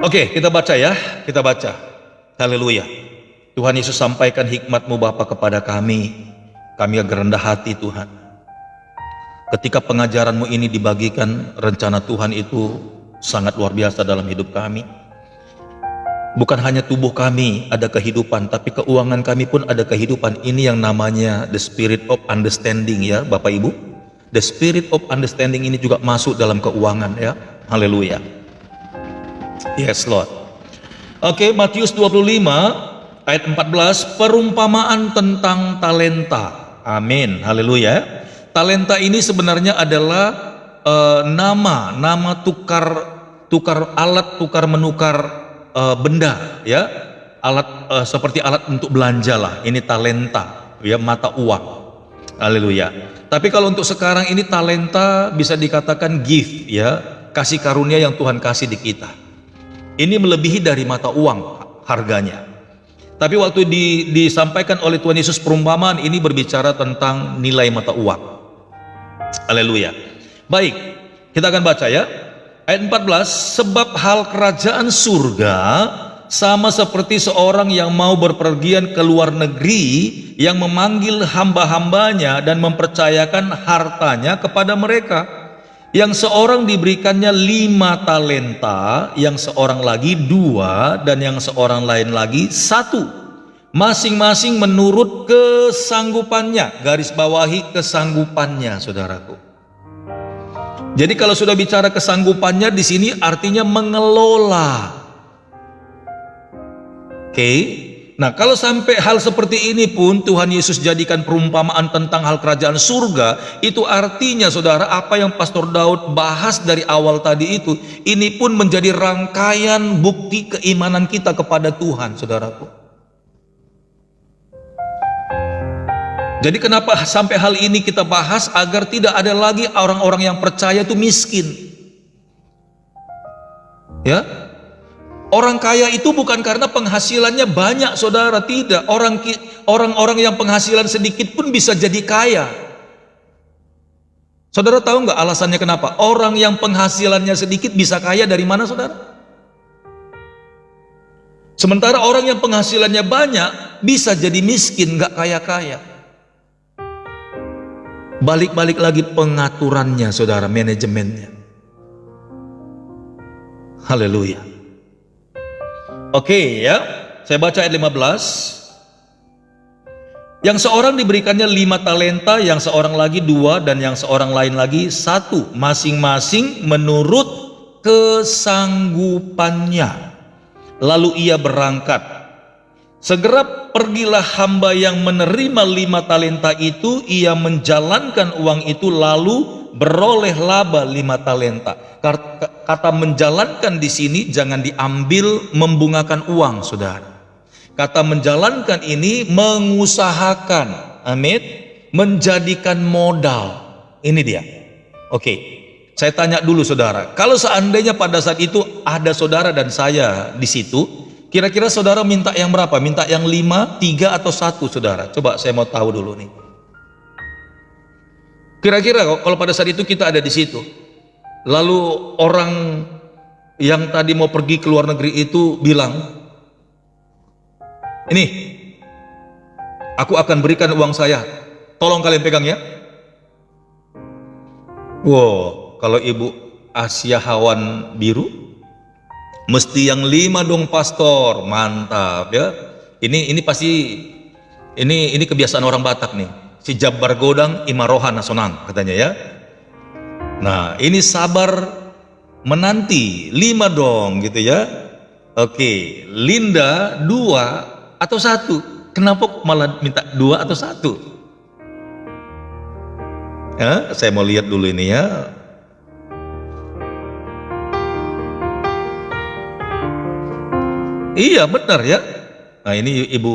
Oke, kita baca ya, kita baca. Haleluya. Tuhan Yesus sampaikan hikmat-Mu Bapa kepada kami agar rendah hati Tuhan. Ketika pengajaran-Mu ini dibagikan, rencana Tuhan itu sangat luar biasa dalam hidup kami. Bukan hanya tubuh kami ada kehidupan, tapi keuangan kami pun ada kehidupan. Ini yang namanya the spirit of understanding ya Bapak Ibu. The spirit of understanding ini juga masuk dalam keuangan ya. Haleluya. Yes Lord. Oke, Matius 25 ayat 14, perumpamaan tentang talenta. Amin. Haleluya. Talenta ini sebenarnya adalah nama tukar alat tukar menukar benda ya, alat seperti alat untuk belanja lah. Ini talenta ya, mata uang. Haleluya. Tapi kalau untuk sekarang ini talenta bisa dikatakan gift ya, kasih karunia yang Tuhan kasih di kita. Ini melebihi dari mata uang harganya. Tapi waktu disampaikan oleh Tuhan Yesus perumpamaan ini berbicara tentang nilai mata uang. Haleluya. Baik, kita akan baca ya. Ayat 14, sebab hal kerajaan surga sama seperti seorang yang mau berpergian ke luar negeri, yang memanggil hamba-hambanya dan mempercayakan hartanya kepada mereka. Yang seorang diberikannya 5 talenta, yang seorang lagi 2, dan yang seorang lain lagi 1. Masing-masing menurut kesanggupannya. Garis bawahi kesanggupannya, saudaraku. Jadi kalau sudah bicara kesanggupannya di sini artinya mengelola. Oke. Nah, kalau sampai hal seperti ini pun Tuhan Yesus jadikan perumpamaan tentang hal kerajaan surga, itu artinya saudara, apa yang Pastor Daud bahas dari awal tadi itu, ini pun menjadi rangkaian bukti keimanan kita kepada Tuhan, saudaraku. Jadi kenapa sampai hal ini kita bahas, agar tidak ada lagi orang-orang yang percaya itu miskin. Ya, orang kaya itu bukan karena penghasilannya banyak, saudara, tidak. Orang-orang yang penghasilan sedikit pun bisa jadi kaya. Saudara tahu nggak alasannya kenapa? Orang yang penghasilannya sedikit bisa kaya dari mana, saudara? Sementara orang yang penghasilannya banyak bisa jadi miskin, nggak kaya-kaya. Balik-balik lagi pengaturannya saudara, manajemennya. Haleluya. Oke ya, saya baca ayat 15. Yang seorang diberikannya 5 talenta, yang seorang lagi 2, dan yang seorang lain lagi 1, masing-masing menurut kesanggupannya. Lalu ia berangkat. Segera pergilah hamba yang menerima 5 talenta itu, ia menjalankan uang itu lalu beroleh laba 5 talenta. Kata menjalankan di sini jangan diambil membungakan uang, saudara. Kata menjalankan ini mengusahakan, amin, menjadikan modal. Ini dia. Oke, saya tanya dulu saudara, kalau seandainya pada saat itu ada saudara dan saya di situ, kira-kira saudara minta yang berapa? Minta yang 5, 3 atau 1 saudara? Coba saya mau tahu dulu nih. Kira-kira kalau pada saat itu kita ada di situ, lalu orang yang tadi mau pergi ke luar negeri itu bilang, ini, aku akan berikan uang saya, tolong kalian pegang ya. Wow, kalau Ibu Asia Hawan biru, mesti yang 5 dong pastor, mantap ya. Ini pasti, ini kebiasaan orang Batak nih. Si Jabar Godang Imarohan Nasonang katanya ya. Nah ini sabar menanti, 5 dong gitu ya. Oke, Linda 2 atau 1? Kenapa malah minta 2 atau 1? Ya, saya mau lihat dulu ini ya. Iya benar ya. Nah ini Ibu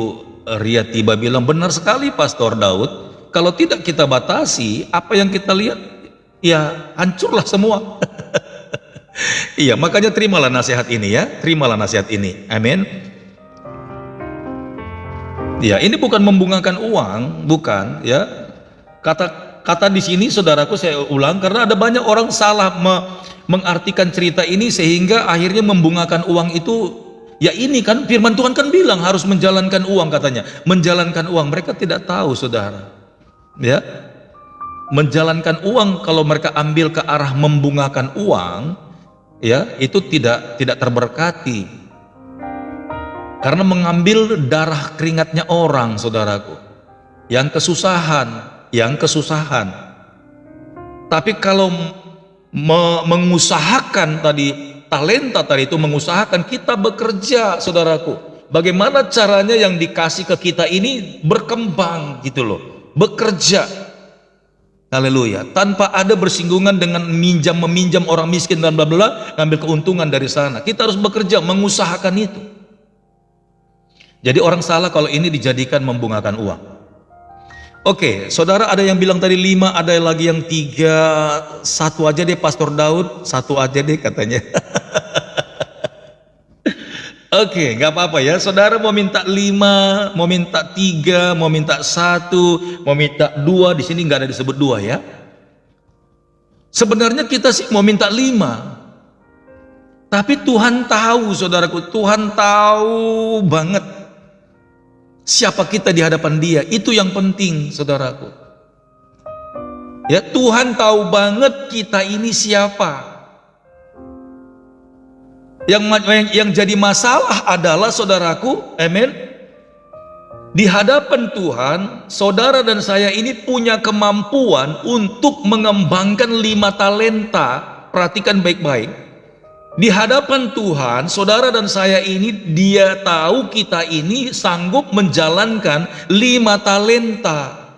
Ria Tiba bilang benar sekali Pastor Daud. Kalau tidak kita batasi, apa yang kita lihat ya hancurlah semua. Iya, makanya terimalah nasihat ini ya, terimalah nasihat ini. Amin. Ya, ini bukan membungakan uang, bukan ya. Kata di sini saudaraku saya ulang karena ada banyak orang salah mengartikan cerita ini sehingga akhirnya membungakan uang itu. Ya ini kan firman Tuhan kan bilang harus menjalankan uang katanya. Menjalankan uang, mereka tidak tahu saudara. Ya. Menjalankan uang kalau mereka ambil ke arah membungakan uang, ya, itu tidak terberkati. Karena mengambil darah keringatnya orang, saudaraku, yang kesusahan. Tapi kalau mengusahakan tadi, talenta tadi itu mengusahakan, kita bekerja, saudaraku. Bagaimana caranya yang dikasih ke kita ini berkembang gitu loh, bekerja. Haleluya, tanpa ada bersinggungan dengan meminjam orang miskin dan bla bla, ngambil keuntungan dari sana. Kita harus bekerja, mengusahakan itu. Jadi orang salah kalau ini dijadikan membungakan uang. Oke, saudara ada yang bilang tadi 5, ada lagi yang 3, 1 aja deh Pastor Daud, 1 aja deh katanya. Oke, nggak apa-apa ya. Saudara mau minta 5, mau minta 3, mau minta 1, mau minta 2, di sini nggak ada disebut 2 ya. Sebenarnya kita sih mau minta 5. Tapi Tuhan tahu, saudaraku, Tuhan tahu banget siapa kita di hadapan Dia. Itu yang penting, saudaraku. Ya, Tuhan tahu banget kita ini siapa. Yang jadi masalah adalah saudaraku, amin, di hadapan Tuhan, saudara dan saya ini punya kemampuan untuk mengembangkan 5 talenta. Perhatikan baik-baik. Di hadapan Tuhan, saudara dan saya ini, Dia tahu kita ini sanggup menjalankan 5 talenta.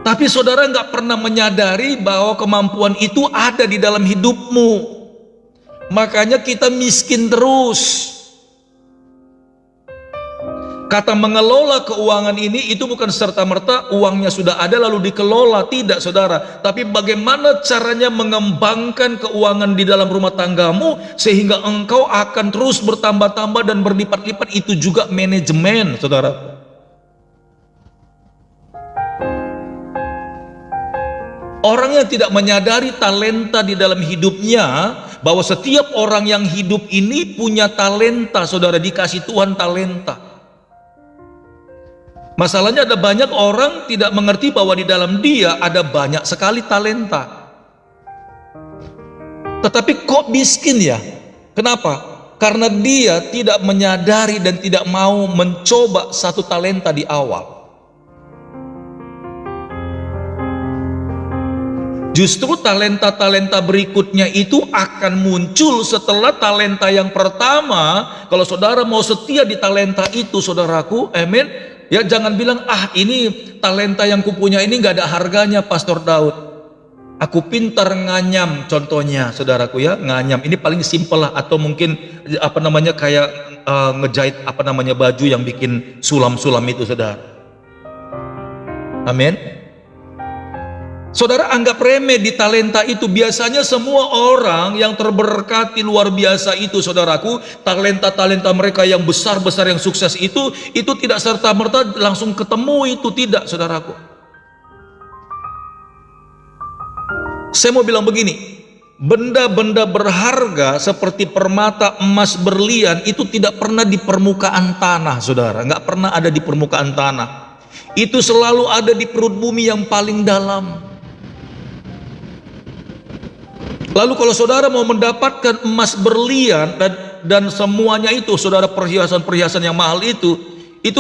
Tapi saudara nggak pernah menyadari bahwa kemampuan itu ada di dalam hidupmu. Makanya kita miskin terus. Kata mengelola keuangan ini itu bukan serta-merta uangnya sudah ada lalu dikelola, tidak saudara. Tapi bagaimana caranya mengembangkan keuangan di dalam rumah tanggamu sehingga engkau akan terus bertambah-tambah dan berlipat-lipat, itu juga manajemen, saudara. Orang yang tidak menyadari talenta di dalam hidupnya, bahwa setiap orang yang hidup ini punya talenta, saudara, dikasih Tuhan talenta. Masalahnya ada banyak orang tidak mengerti bahwa di dalam dia ada banyak sekali talenta. Tetapi kok miskin ya? Kenapa? Karena dia tidak menyadari dan tidak mau mencoba satu talenta di awal. Justru talenta-talenta berikutnya itu akan muncul setelah talenta yang pertama. Kalau saudara mau setia di talenta itu, saudaraku, amin. Ya, jangan bilang, ini talenta yang kupunya ini gak ada harganya, Pastor Daud. Aku pintar nganyam, contohnya, saudaraku ya, nganyam. Ini paling simpel lah, atau mungkin kayak ngejahit baju yang bikin sulam-sulam itu, saudara. Amin. Saudara anggap remeh di talenta itu. Biasanya semua orang yang terberkati luar biasa itu, saudaraku, talenta-talenta mereka yang besar-besar, yang sukses itu tidak serta-merta langsung ketemu itu, tidak, saudaraku. Saya mau bilang begini, benda-benda berharga seperti permata, emas, berlian itu tidak pernah di permukaan tanah, saudara. Nggak pernah ada di permukaan tanah. Itu selalu ada di perut bumi yang paling dalam. Lalu kalau saudara mau mendapatkan emas, berlian dan semuanya itu, saudara, perhiasan-perhiasan yang mahal itu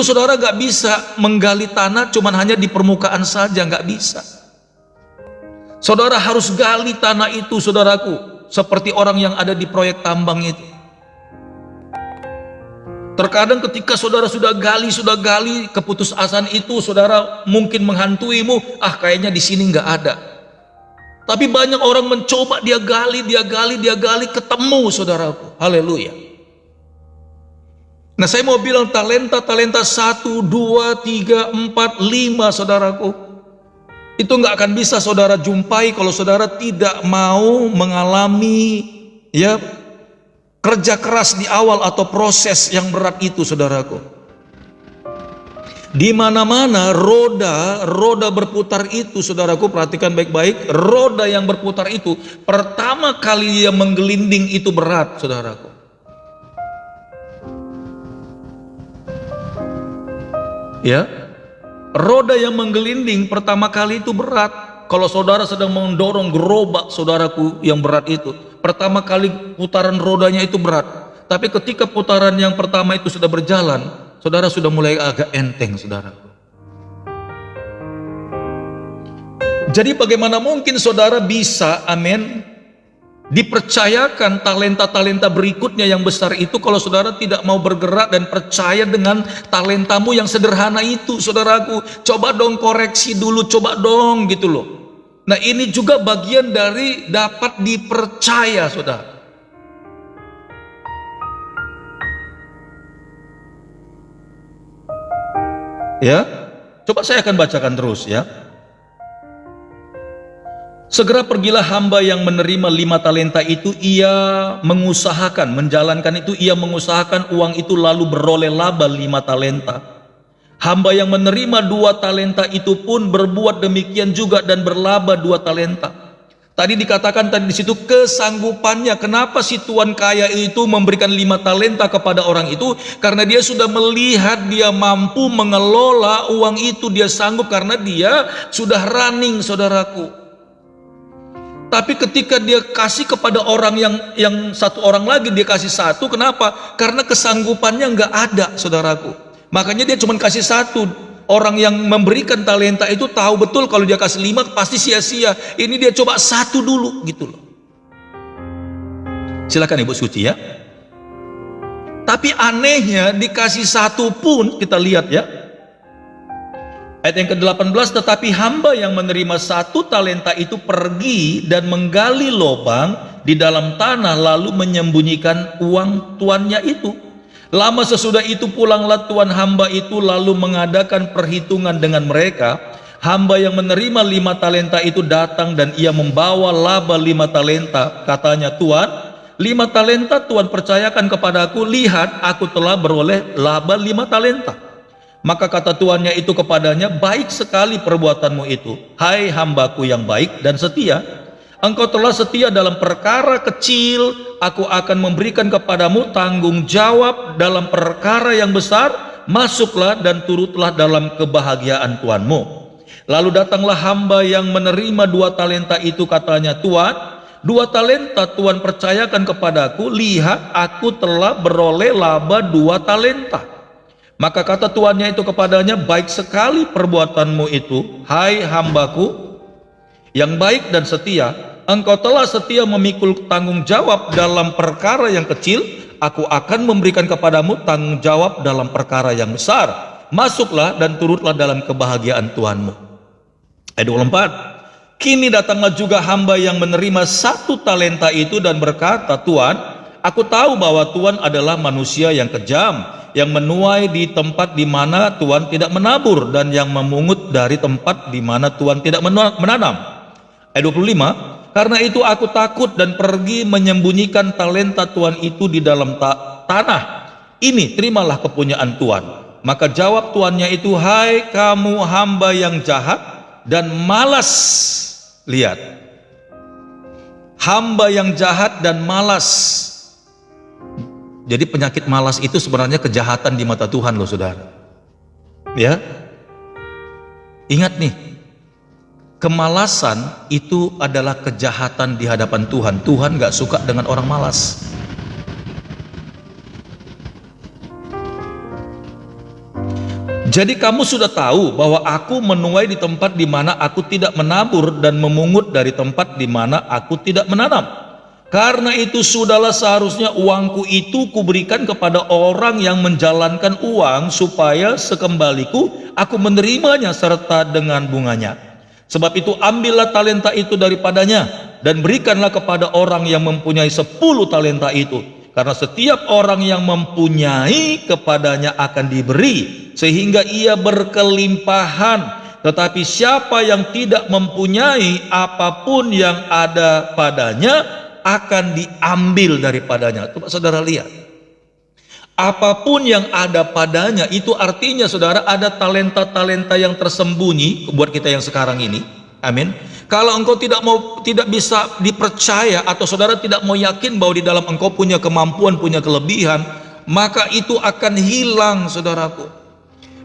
saudara gak bisa menggali tanah cuman hanya di permukaan saja, gak bisa. Saudara harus gali tanah itu, saudaraku, seperti orang yang ada di proyek tambang itu. Terkadang ketika saudara sudah gali, keputusasaan itu, saudara, mungkin menghantuimu, kayaknya di sini gak ada. Tapi banyak orang mencoba, dia gali, ketemu, saudaraku. Haleluya. Nah, saya mau bilang talenta 1, 2, 3, 4, 5, saudaraku. Itu nggak akan bisa saudara jumpai kalau saudara tidak mau mengalami kerja keras di awal atau proses yang berat itu, saudaraku. Di mana-mana roda berputar itu, saudaraku, perhatikan baik-baik. Roda yang berputar itu pertama kali dia menggelinding itu berat, saudaraku. Ya, roda yang menggelinding pertama kali itu berat. Kalau saudara sedang mendorong gerobak, saudaraku, yang berat itu, pertama kali putaran rodanya itu berat. Tapi ketika putaran yang pertama itu sudah berjalan, saudara sudah mulai agak enteng, saudaraku. Jadi bagaimana mungkin saudara bisa, amin, dipercayakan talenta-talenta berikutnya yang besar itu kalau saudara tidak mau bergerak dan percaya dengan talentamu yang sederhana itu, saudaraku. Coba dong koreksi dulu, coba dong gitu loh. Nah, ini juga bagian dari dapat dipercaya, saudara. Ya, coba saya akan bacakan terus ya. Segera pergilah hamba yang menerima 5 talenta itu, ia mengusahakan, menjalankan itu, ia mengusahakan uang itu lalu beroleh laba 5 talenta. Hamba yang menerima 2 talenta itu pun berbuat demikian juga dan berlaba 2 talenta. Tadi dikatakan di situ kesanggupannya. Kenapa si tuan kaya itu memberikan 5 talenta kepada orang itu? Karena dia sudah melihat dia mampu mengelola uang itu, dia sanggup karena dia sudah running, saudaraku. Tapi ketika dia kasih kepada orang yang satu orang lagi, dia kasih 1, kenapa? Karena kesanggupannya nggak ada, saudaraku. Makanya dia cuma kasih 1. Orang yang memberikan talenta itu tahu betul kalau dia kasih 5 pasti sia-sia. Ini dia coba 1 dulu gitu loh. Silakan Ibu Suci ya. Tapi anehnya dikasih 1 pun, kita lihat ya. Ayat yang ke-18, tetapi hamba yang menerima 1 talenta itu pergi dan menggali lubang di dalam tanah lalu menyembunyikan uang tuannya itu. Lama sesudah itu pulanglah tuan hamba itu lalu mengadakan perhitungan dengan mereka. Hamba yang menerima 5 talenta itu datang dan ia membawa laba 5 talenta. Katanya, Tuan, 5 talenta Tuan percayakan kepadaku, lihat aku telah beroleh laba 5 talenta. Maka kata tuannya itu kepadanya, baik sekali perbuatanmu itu, hai hambaku yang baik dan setia. Engkau telah setia dalam perkara kecil, aku akan memberikan kepadamu tanggung jawab dalam perkara yang besar. masuklah dan turutlah dalam kebahagiaan Tuanmu. Lalu datanglah hamba yang menerima 2 talenta itu, katanya, Tuan, 2 talenta Tuan percayakan kepadaku, lihat aku telah beroleh laba 2 talenta. Maka kata tuannya itu kepadanya, baik sekali perbuatanmu itu, hai hambaku yang baik dan setia. Engkau telah setia memikul tanggung jawab dalam perkara yang kecil, aku akan memberikan kepadamu tanggung jawab dalam perkara yang besar. Masuklah dan turutlah dalam kebahagiaan Tuanmu. Ayat 24. Kini datanglah juga hamba yang menerima 1 talenta itu dan berkata, Tuan, aku tahu bahwa Tuan adalah manusia yang kejam, yang menuai di tempat di mana Tuan tidak menabur, dan yang memungut dari tempat di mana Tuan tidak menanam. Ayat 25. Karena itu aku takut dan pergi menyembunyikan talenta Tuan itu di dalam tanah. Ini terimalah kepunyaan Tuan. Maka jawab tuannya itu, hai kamu hamba yang jahat dan malas. Lihat, hamba yang jahat dan malas. Jadi penyakit malas itu sebenarnya kejahatan di mata Tuhan loh, saudara. Ya, ingat nih, kemalasan itu adalah kejahatan di hadapan Tuhan. Tuhan gak suka dengan orang malas. Jadi kamu sudah tahu bahwa aku menuai di tempat di mana aku tidak menabur dan memungut dari tempat di mana aku tidak menanam. Karena itu sudahlah seharusnya uangku itu kuberikan kepada orang yang menjalankan uang, supaya sekembaliku aku menerimanya serta dengan bunganya. Sebab itu ambillah talenta itu daripadanya dan berikanlah kepada orang yang mempunyai 10 talenta itu. Karena setiap orang yang mempunyai kepadanya akan diberi, sehingga ia berkelimpahan. Tetapi siapa yang tidak mempunyai, apapun yang ada padanya akan diambil daripadanya. Coba saudara lihat, apapun yang ada padanya itu artinya, saudara, ada talenta-talenta yang tersembunyi buat kita yang sekarang ini. Amin. Kalau engkau tidak bisa dipercaya, atau saudara tidak mau yakin bahwa di dalam engkau punya kemampuan, punya kelebihan, maka itu akan hilang, saudaraku.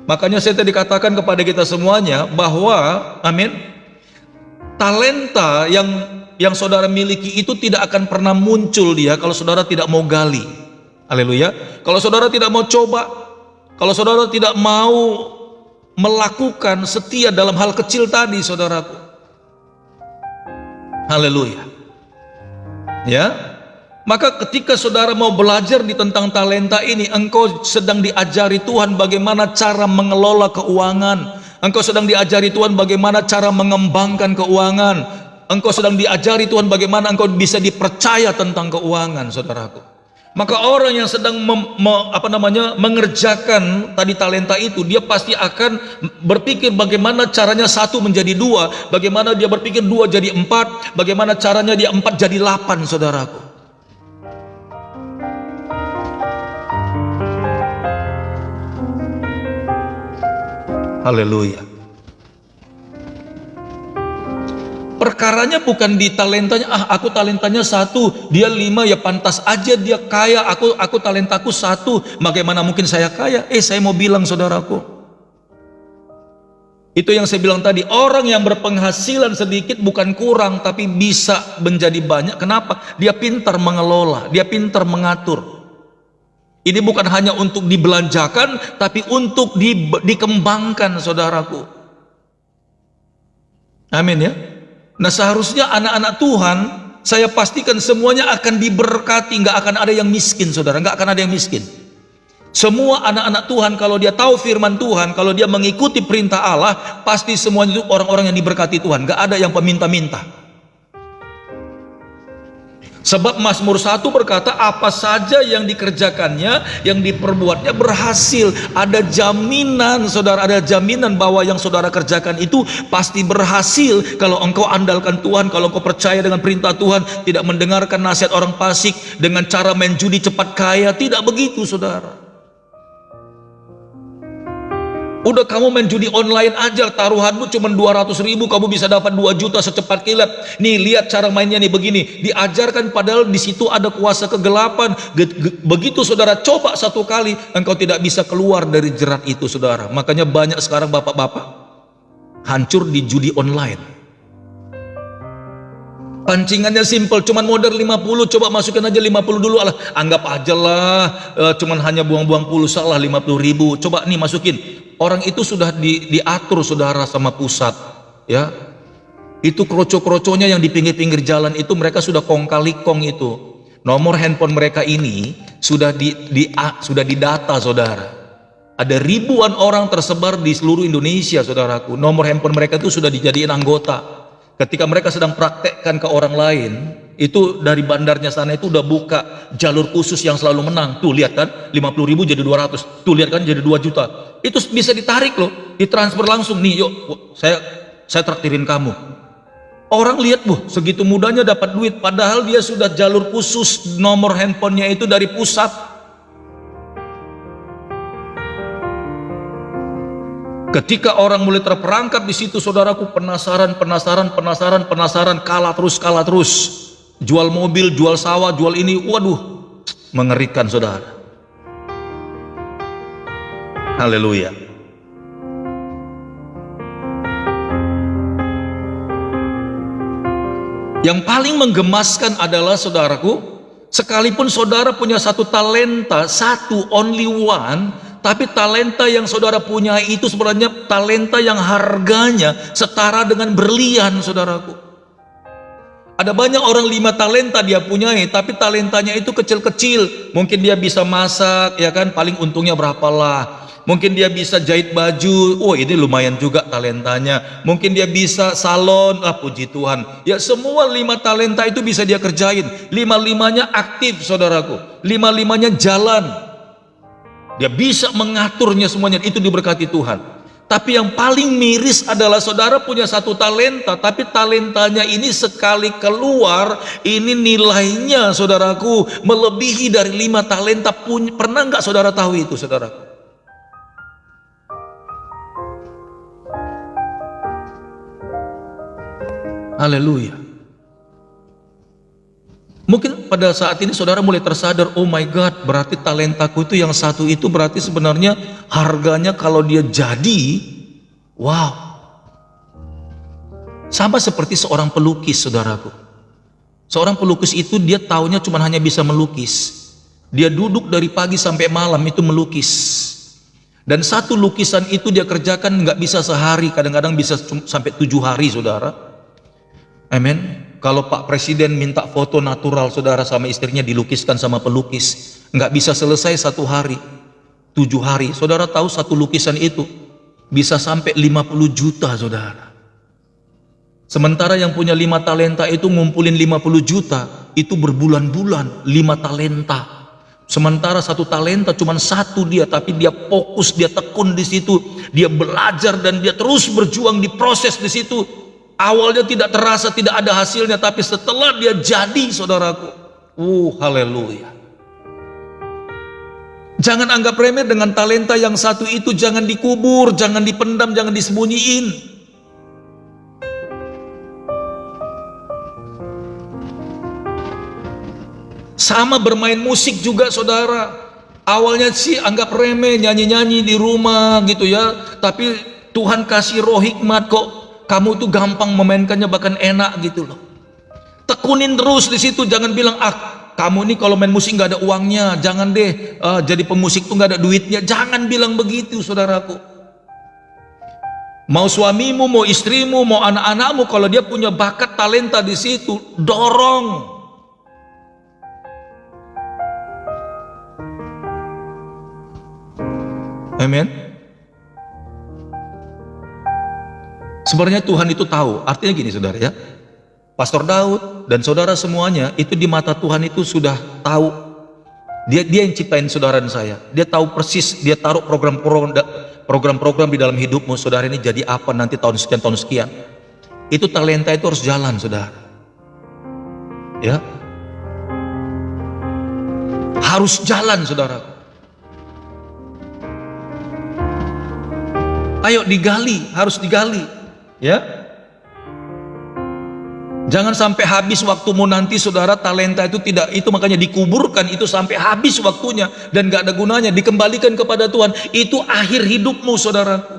Makanya saya tadi katakan kepada kita semuanya bahwa, amin, talenta yang saudara miliki itu tidak akan pernah muncul dia kalau saudara tidak mau gali. Haleluya. Kalau saudara tidak mau coba, kalau saudara tidak mau melakukan setia dalam hal kecil tadi, saudaraku. Haleluya. Ya. Maka ketika saudara mau belajar di tentang talenta ini, engkau sedang diajari Tuhan bagaimana cara mengelola keuangan. Engkau sedang diajari Tuhan bagaimana cara mengembangkan keuangan. Engkau sedang diajari Tuhan bagaimana engkau bisa dipercaya tentang keuangan, saudaraku. Maka orang yang sedang mengerjakan tadi talenta itu, dia pasti akan berpikir bagaimana caranya 1 menjadi 2, bagaimana dia berpikir 2 jadi 4, bagaimana caranya dia 4 jadi 8, saudaraku. Haleluya. Perkaranya bukan di talentanya, aku talentanya 1, dia 5, ya pantas aja dia kaya, aku talentaku 1, bagaimana mungkin saya kaya? Saya mau bilang, saudaraku, itu yang saya bilang tadi, orang yang berpenghasilan sedikit bukan kurang, tapi bisa menjadi banyak. Kenapa? Dia pintar mengelola, dia pintar mengatur. Ini bukan hanya untuk dibelanjakan, tapi untuk dikembangkan, saudaraku. Amin ya. Nah, seharusnya anak-anak Tuhan, saya pastikan semuanya akan diberkati, nggak akan ada yang miskin, saudara, nggak akan ada yang miskin. Semua anak-anak Tuhan, kalau dia tahu firman Tuhan, kalau dia mengikuti perintah Allah, pasti semuanya itu orang-orang yang diberkati Tuhan, nggak ada yang peminta-minta. Sebab Mazmur 1 berkata, apa saja yang dikerjakannya, yang diperbuatnya berhasil. Ada jaminan, saudara, ada jaminan bahwa yang saudara kerjakan itu pasti berhasil. Kalau engkau andalkan Tuhan, kalau engkau percaya dengan perintah Tuhan, tidak mendengarkan nasihat orang fasik dengan cara main judi cepat kaya. Tidak begitu, saudara. Udah kamu main judi online aja, taruhanmu cuma 200.000, kamu bisa dapat 2 juta secepat kilat. Nih lihat cara mainnya nih begini, diajarkan padahal di situ ada kuasa kegelapan. Begitu saudara coba satu kali, engkau tidak bisa keluar dari jerat itu saudara. Makanya banyak sekarang bapak-bapak hancur di judi online. Pancingannya simple, cuman modal 50, coba masukin aja 50 dulu, alah, anggap aja lah, cuman hanya buang-buang pulsa lah 50.000, coba nih masukin. Orang itu sudah diatur saudara sama pusat, ya. Itu kroco-kroconya yang di pinggir-pinggir jalan itu mereka sudah kong kali kong itu. Nomor handphone mereka ini sudah didata saudara. Ada ribuan orang tersebar di seluruh Indonesia saudaraku. Nomor handphone mereka itu sudah dijadiin anggota. Ketika mereka sedang praktekkan ke orang lain, itu dari bandarnya sana itu udah buka jalur khusus yang selalu menang. Tuh lihat kan, 50.000 jadi 200. Tuh lihat kan jadi 2 juta. Itu bisa ditarik loh, ditransfer langsung. Nih yuk, saya traktirin kamu. Orang lihat, segitu mudahnya dapat duit. Padahal dia sudah jalur khusus nomor handphonenya itu dari pusat. Ketika orang mulai terperangkap di situ, saudaraku, penasaran, kalah terus. Jual mobil, jual sawah, jual ini, waduh, mengerikan saudara. Haleluya. Yang paling menggemaskan adalah saudaraku, sekalipun saudara punya satu talenta, satu only one, tapi talenta yang saudara punya itu sebenarnya talenta yang harganya setara dengan berlian saudaraku. Ada banyak orang 5 talenta dia punyai, tapi talentanya itu kecil-kecil. Mungkin dia bisa masak, ya kan, paling untungnya berapalah. Mungkin dia bisa jahit baju, ini lumayan juga talentanya. Mungkin dia bisa salon, puji Tuhan. Ya semua 5 talenta itu bisa dia kerjain. 5-5-nya aktif saudaraku, 5-5-nya jalan. Dia bisa mengaturnya semuanya, itu diberkati Tuhan. Tapi yang paling miris adalah saudara punya satu talenta, tapi talentanya ini sekali keluar, ini nilainya saudaraku melebihi dari 5 talenta. Pernah nggak saudara tahu itu saudaraku? Haleluya. Mungkin pada saat ini saudara mulai tersadar, oh my God, berarti talentaku itu yang satu itu berarti sebenarnya harganya kalau dia jadi, wow. Sama seperti seorang pelukis saudaraku. Seorang pelukis itu dia taunya cuma hanya bisa melukis. Dia duduk dari pagi sampai malam itu melukis. Dan satu lukisan itu dia kerjakan nggak bisa sehari, kadang-kadang bisa sampai 7 hari saudara. Amin. Kalau Pak Presiden minta foto natural saudara sama istrinya dilukiskan sama pelukis, nggak bisa selesai 1 hari, 7 hari. Saudara tahu satu lukisan itu bisa sampai 50 juta saudara. Sementara yang punya 5 talenta itu ngumpulin 50 juta, itu berbulan-bulan 5 talenta. Sementara satu talenta cuma satu dia, tapi dia fokus, dia tekun di situ, dia belajar dan dia terus berjuang di proses di situ. Awalnya tidak terasa, tidak ada hasilnya, tapi setelah dia jadi saudaraku, haleluya. Jangan anggap remeh dengan talenta yang satu itu, jangan dikubur, jangan dipendam, jangan disembunyiin. Sama bermain musik juga saudara. Awalnya sih anggap remeh, nyanyi-nyanyi di rumah gitu ya, tapi Tuhan kasih roh hikmat kok. Kamu tuh gampang memainkannya, bahkan enak gitu loh. Tekunin terus di situ, jangan bilang kamu nih kalau main musik nggak ada uangnya, jangan deh jadi pemusik tuh nggak ada duitnya, jangan bilang begitu saudaraku. Mau suamimu, mau istrimu, mau anak-anakmu, kalau dia punya bakat talenta di situ, dorong. Amin. Sebenarnya Tuhan itu tahu, artinya gini saudara ya, Pastor Daud dan saudara semuanya itu di mata Tuhan itu sudah tahu. Dia yang ciptain saudara dan saya. Dia tahu persis, dia taruh program-program di dalam hidupmu. Saudara ini jadi apa nanti tahun sekian. Itu talenta itu harus jalan saudara. Ya, harus jalan saudara. Ayo digali, harus digali, ya. Jangan sampai habis waktumu nanti, saudara. Talenta itu tidak, itu makanya dikuburkan itu sampai habis waktunya dan gak ada gunanya, dikembalikan kepada Tuhan. Itu akhir hidupmu, saudaraku.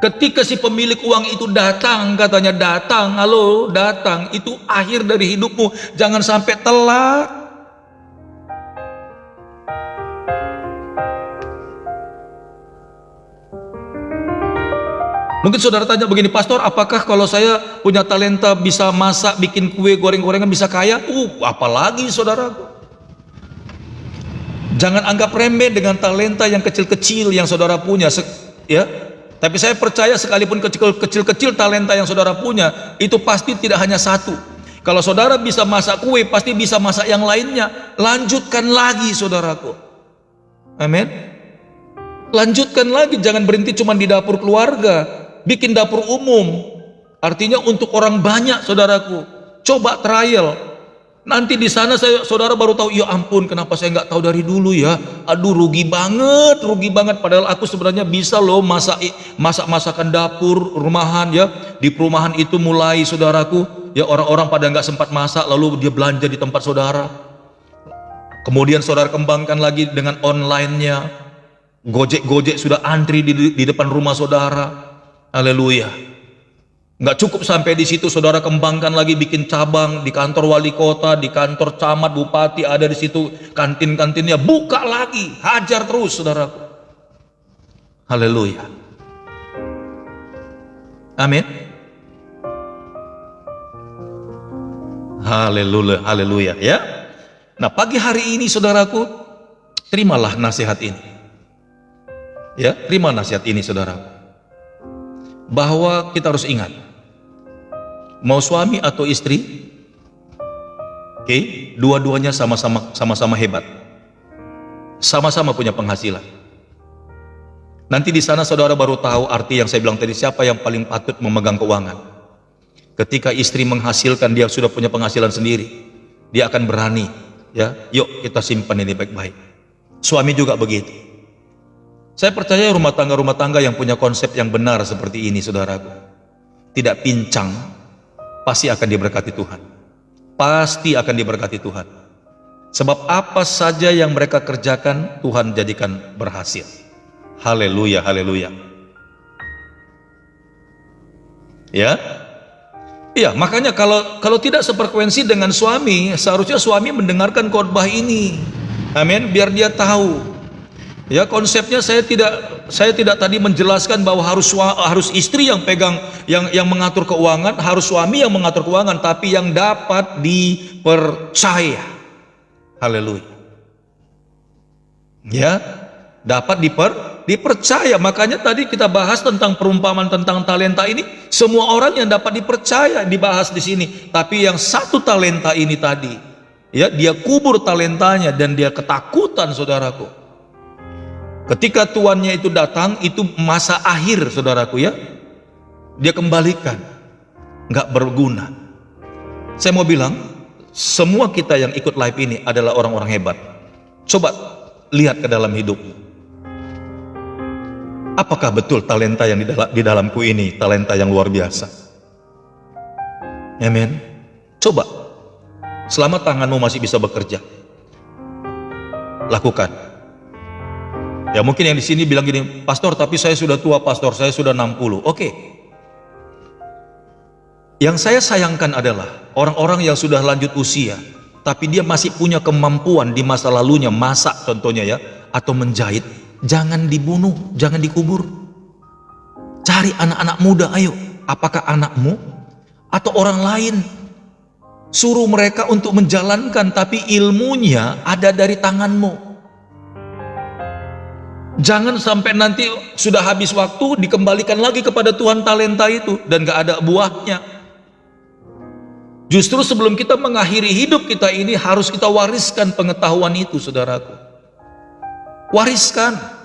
Ketika si pemilik uang itu datang, katanya datang, halo, datang, itu akhir dari hidupmu. Jangan sampai telat. Mungkin saudara tanya begini, pastor, apakah kalau saya punya talenta bisa masak, bikin kue, goreng-gorengan bisa kaya? Apalagi saudaraku. Jangan anggap remeh dengan talenta yang kecil-kecil yang saudara punya, ya. Tapi saya percaya sekalipun kecil-kecil talenta yang saudara punya, itu pasti tidak hanya satu. Kalau saudara bisa masak kue, pasti bisa masak yang lainnya. Lanjutkan lagi, saudaraku. Amin. Lanjutkan lagi, jangan berhenti cuma di dapur keluarga. Bikin dapur umum, artinya untuk orang banyak, saudaraku. Coba trial. Nanti di sana saudara baru tahu, ya ampun, kenapa saya nggak tahu dari dulu ya? Aduh, rugi banget, rugi banget. Padahal aku sebenarnya bisa loh masakan dapur rumahan, ya. Di perumahan itu mulai, saudaraku, ya, orang-orang pada nggak sempat masak, lalu dia belanja di tempat saudara. Kemudian saudara kembangkan lagi dengan online-nya. Gojek sudah antri di depan rumah saudara. Haleluya. Nggak cukup sampai di situ, saudara kembangkan lagi, bikin cabang di kantor wali kota, di kantor camat, bupati, ada di situ kantin-kantinnya, buka lagi, hajar terus, saudara. Haleluya. Amin. Haleluya, haleluya, ya. Nah, pagi hari ini, saudaraku, terimalah nasihat ini. Ya, terima nasihat ini, saudaraku. Bahwa kita harus ingat, mau suami atau istri, oke, dua-duanya sama-sama hebat, sama-sama punya penghasilan. Nanti di sana saudara baru tahu arti yang saya bilang tadi, siapa yang paling patut memegang keuangan. Ketika istri menghasilkan, dia sudah punya penghasilan sendiri, dia akan berani, ya, yuk kita simpan ini baik-baik. Suami juga begitu. Saya percaya rumah tangga yang punya konsep yang benar seperti ini, saudaraku, tidak pincang, pasti akan diberkati Tuhan. Pasti akan diberkati Tuhan. Sebab apa saja yang mereka kerjakan, Tuhan jadikan berhasil. Haleluya, haleluya. Ya, iya, makanya kalau tidak sefrekuensi dengan suami, seharusnya suami mendengarkan khotbah ini. Amin, biar dia tahu. Ya, konsepnya saya tidak tadi menjelaskan bahwa harus istri yang pegang, yang mengatur keuangan, harus suami yang mengatur keuangan, tapi yang dapat dipercaya. Haleluya. Ya, dapat dipercaya. Makanya tadi kita bahas tentang perumpamaan tentang talenta ini, semua orang yang dapat dipercaya dibahas di sini. Tapi yang satu talenta ini tadi, ya, dia kubur talentanya dan dia ketakutan, saudaraku. Ketika tuannya itu datang, itu masa akhir, saudaraku, ya, dia kembalikan, nggak berguna. Saya mau bilang, semua kita yang ikut live ini adalah orang-orang hebat. Coba lihat ke dalam hidupmu. Apakah betul talenta yang di dalamku ini talenta yang luar biasa? Amin. Coba, selama tanganmu masih bisa bekerja, lakukan. Ya, mungkin yang di sini bilang gini, pastor, tapi saya sudah tua, pastor, saya sudah 60. Oke. Yang saya sayangkan adalah orang-orang yang sudah lanjut usia, tapi dia masih punya kemampuan di masa lalunya, masak contohnya, ya, atau menjahit. Jangan dibunuh, jangan dikubur. Cari anak-anak muda, ayo. Apakah anakmu atau orang lain? Suruh mereka untuk menjalankan, tapi ilmunya ada dari tanganmu. Jangan sampai nanti sudah habis waktu dikembalikan lagi kepada Tuhan talenta itu dan gak ada buahnya. Justru sebelum kita mengakhiri hidup kita ini, harus kita wariskan pengetahuan itu, saudaraku. Wariskan.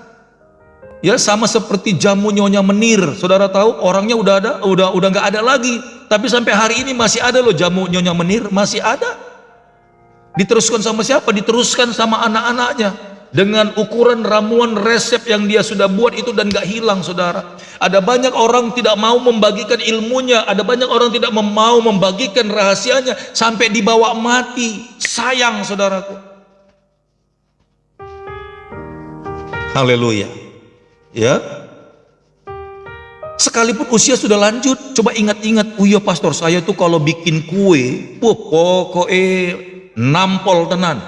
Ya, sama seperti jamu Nyonya Menir. Saudara tahu orangnya udah gak ada lagi, tapi sampai hari ini masih ada loh jamu Nyonya Menir, masih ada. Diteruskan sama siapa? Diteruskan sama anak-anaknya. dengan ukuran ramuan resep yang dia sudah buat itu dan gak hilang, saudara. Ada banyak orang tidak mau membagikan ilmunya, ada banyak orang tidak mau membagikan rahasianya sampai dibawa mati. Sayang, saudaraku. Haleluya. Ya. Sekalipun usia sudah lanjut, coba ingat-ingat, oh iya pastor, saya tuh kalau bikin kue, pokoknya nampol tenan.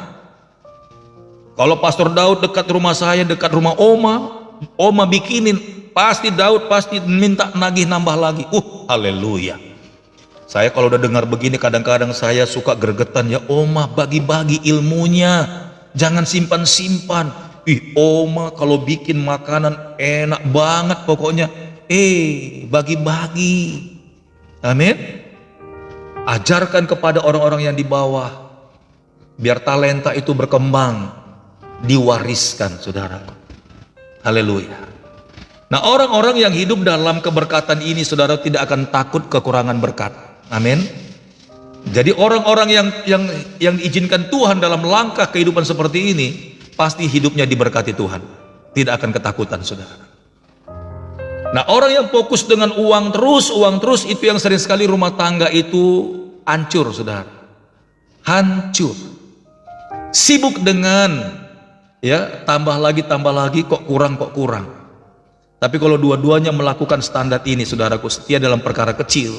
Kalau Pastor Daud dekat rumah saya, dekat rumah Oma bikinin, pasti Daud pasti minta nagih nambah lagi. Haleluya. Saya kalau udah dengar begini kadang-kadang saya suka gregetan, ya Oma bagi-bagi ilmunya, jangan simpan-simpan. Oma kalau bikin makanan enak banget pokoknya. Bagi-bagi. Amin. Ajarkan kepada orang-orang yang di bawah, biar talenta itu berkembang, diwariskan, saudara. Haleluya. Nah, orang-orang yang hidup dalam keberkatan ini, saudara, tidak akan takut kekurangan berkat. Amin. Jadi orang-orang yang diizinkan Tuhan dalam langkah kehidupan seperti ini, pasti hidupnya diberkati Tuhan, tidak akan ketakutan, saudara. Nah, orang yang fokus dengan uang terus, itu yang sering sekali rumah tangga itu hancur, saudara. Hancur. Sibuk dengan tambah lagi, kok kurang. Tapi kalau dua-duanya melakukan standar ini, saudaraku, setia dalam perkara kecil,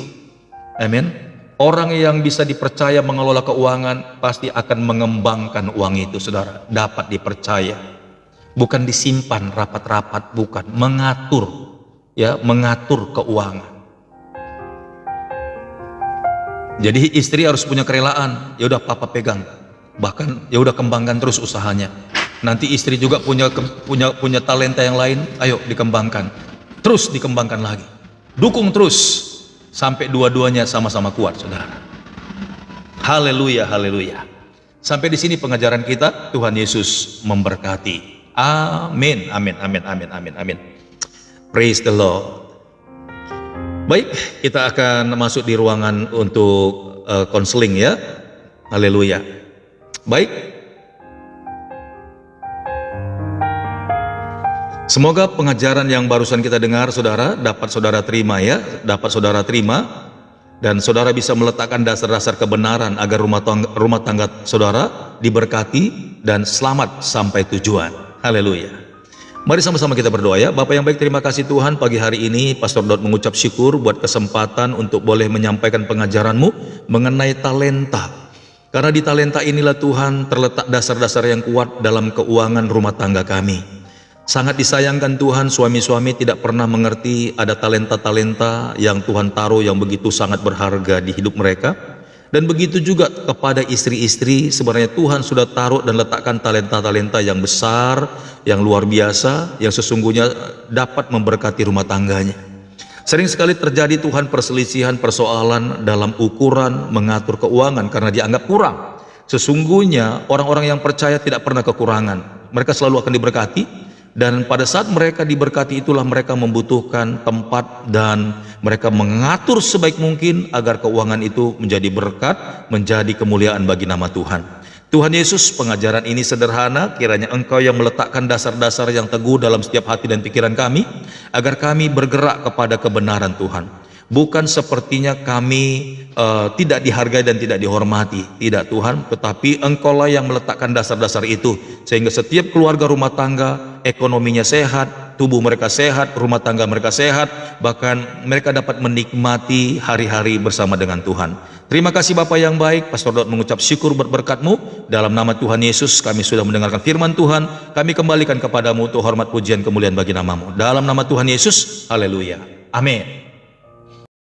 amin, orang yang bisa dipercaya mengelola keuangan pasti akan mengembangkan uang itu, saudara. Dapat dipercaya, bukan disimpan rapat-rapat, bukan, mengatur keuangan. Jadi istri harus punya kerelaan, ya udah papa pegang, bahkan ya udah kembangkan terus usahanya. Nanti istri juga punya talenta yang lain, ayo dikembangkan, terus dikembangkan lagi, dukung terus sampai dua-duanya sama-sama kuat, saudara. Haleluya, haleluya. Sampai di sini pengajaran kita. Tuhan Yesus memberkati. Amin, amin, amin, amin, amin, amin. Praise the Lord. Baik, kita akan masuk di ruangan untuk konseling ya. Haleluya. Baik. Semoga pengajaran yang barusan kita dengar, saudara, dapat saudara terima ya, dan saudara bisa meletakkan dasar-dasar kebenaran agar rumah tangga saudara diberkati dan selamat sampai tujuan. Haleluya. Mari sama-sama kita berdoa ya. Bapak yang baik, terima kasih Tuhan, pagi hari ini Pastor Daud mengucap syukur buat kesempatan untuk boleh menyampaikan pengajaran-Mu mengenai talenta. Karena di talenta inilah Tuhan terletak dasar-dasar yang kuat dalam keuangan rumah tangga kami. Sangat disayangkan Tuhan, suami-suami tidak pernah mengerti ada talenta-talenta yang Tuhan taruh yang begitu sangat berharga di hidup mereka. Dan begitu juga kepada istri-istri, sebenarnya Tuhan sudah taruh dan letakkan talenta-talenta yang besar, yang luar biasa, yang sesungguhnya dapat memberkati rumah tangganya. Sering sekali terjadi Tuhan perselisihan, persoalan dalam ukuran mengatur keuangan karena dianggap kurang. Sesungguhnya orang-orang yang percaya tidak pernah kekurangan, mereka selalu akan diberkati. Dan pada saat mereka diberkati itulah mereka membutuhkan tempat dan mereka mengatur sebaik mungkin agar keuangan itu menjadi berkat, menjadi kemuliaan bagi nama Tuhan. Tuhan Yesus, pengajaran ini sederhana, kiranya Engkau yang meletakkan dasar-dasar yang teguh dalam setiap hati dan pikiran kami, agar kami bergerak kepada kebenaran Tuhan. Bukan sepertinya kami tidak dihargai dan tidak dihormati, tidak Tuhan, tetapi Engkaulah yang meletakkan dasar-dasar itu, sehingga setiap keluarga rumah tangga ekonominya sehat, tubuh mereka sehat, rumah tangga mereka sehat, bahkan mereka dapat menikmati hari-hari bersama dengan Tuhan. Terima kasih Bapak yang baik. Pastor Daud mengucap syukur berkat-Mu. Dalam nama Tuhan Yesus kami sudah mendengarkan firman Tuhan, kami kembalikan kepadamu untuk hormat, pujian, kemuliaan bagi nama-Mu. Dalam nama Tuhan Yesus, haleluya, amin.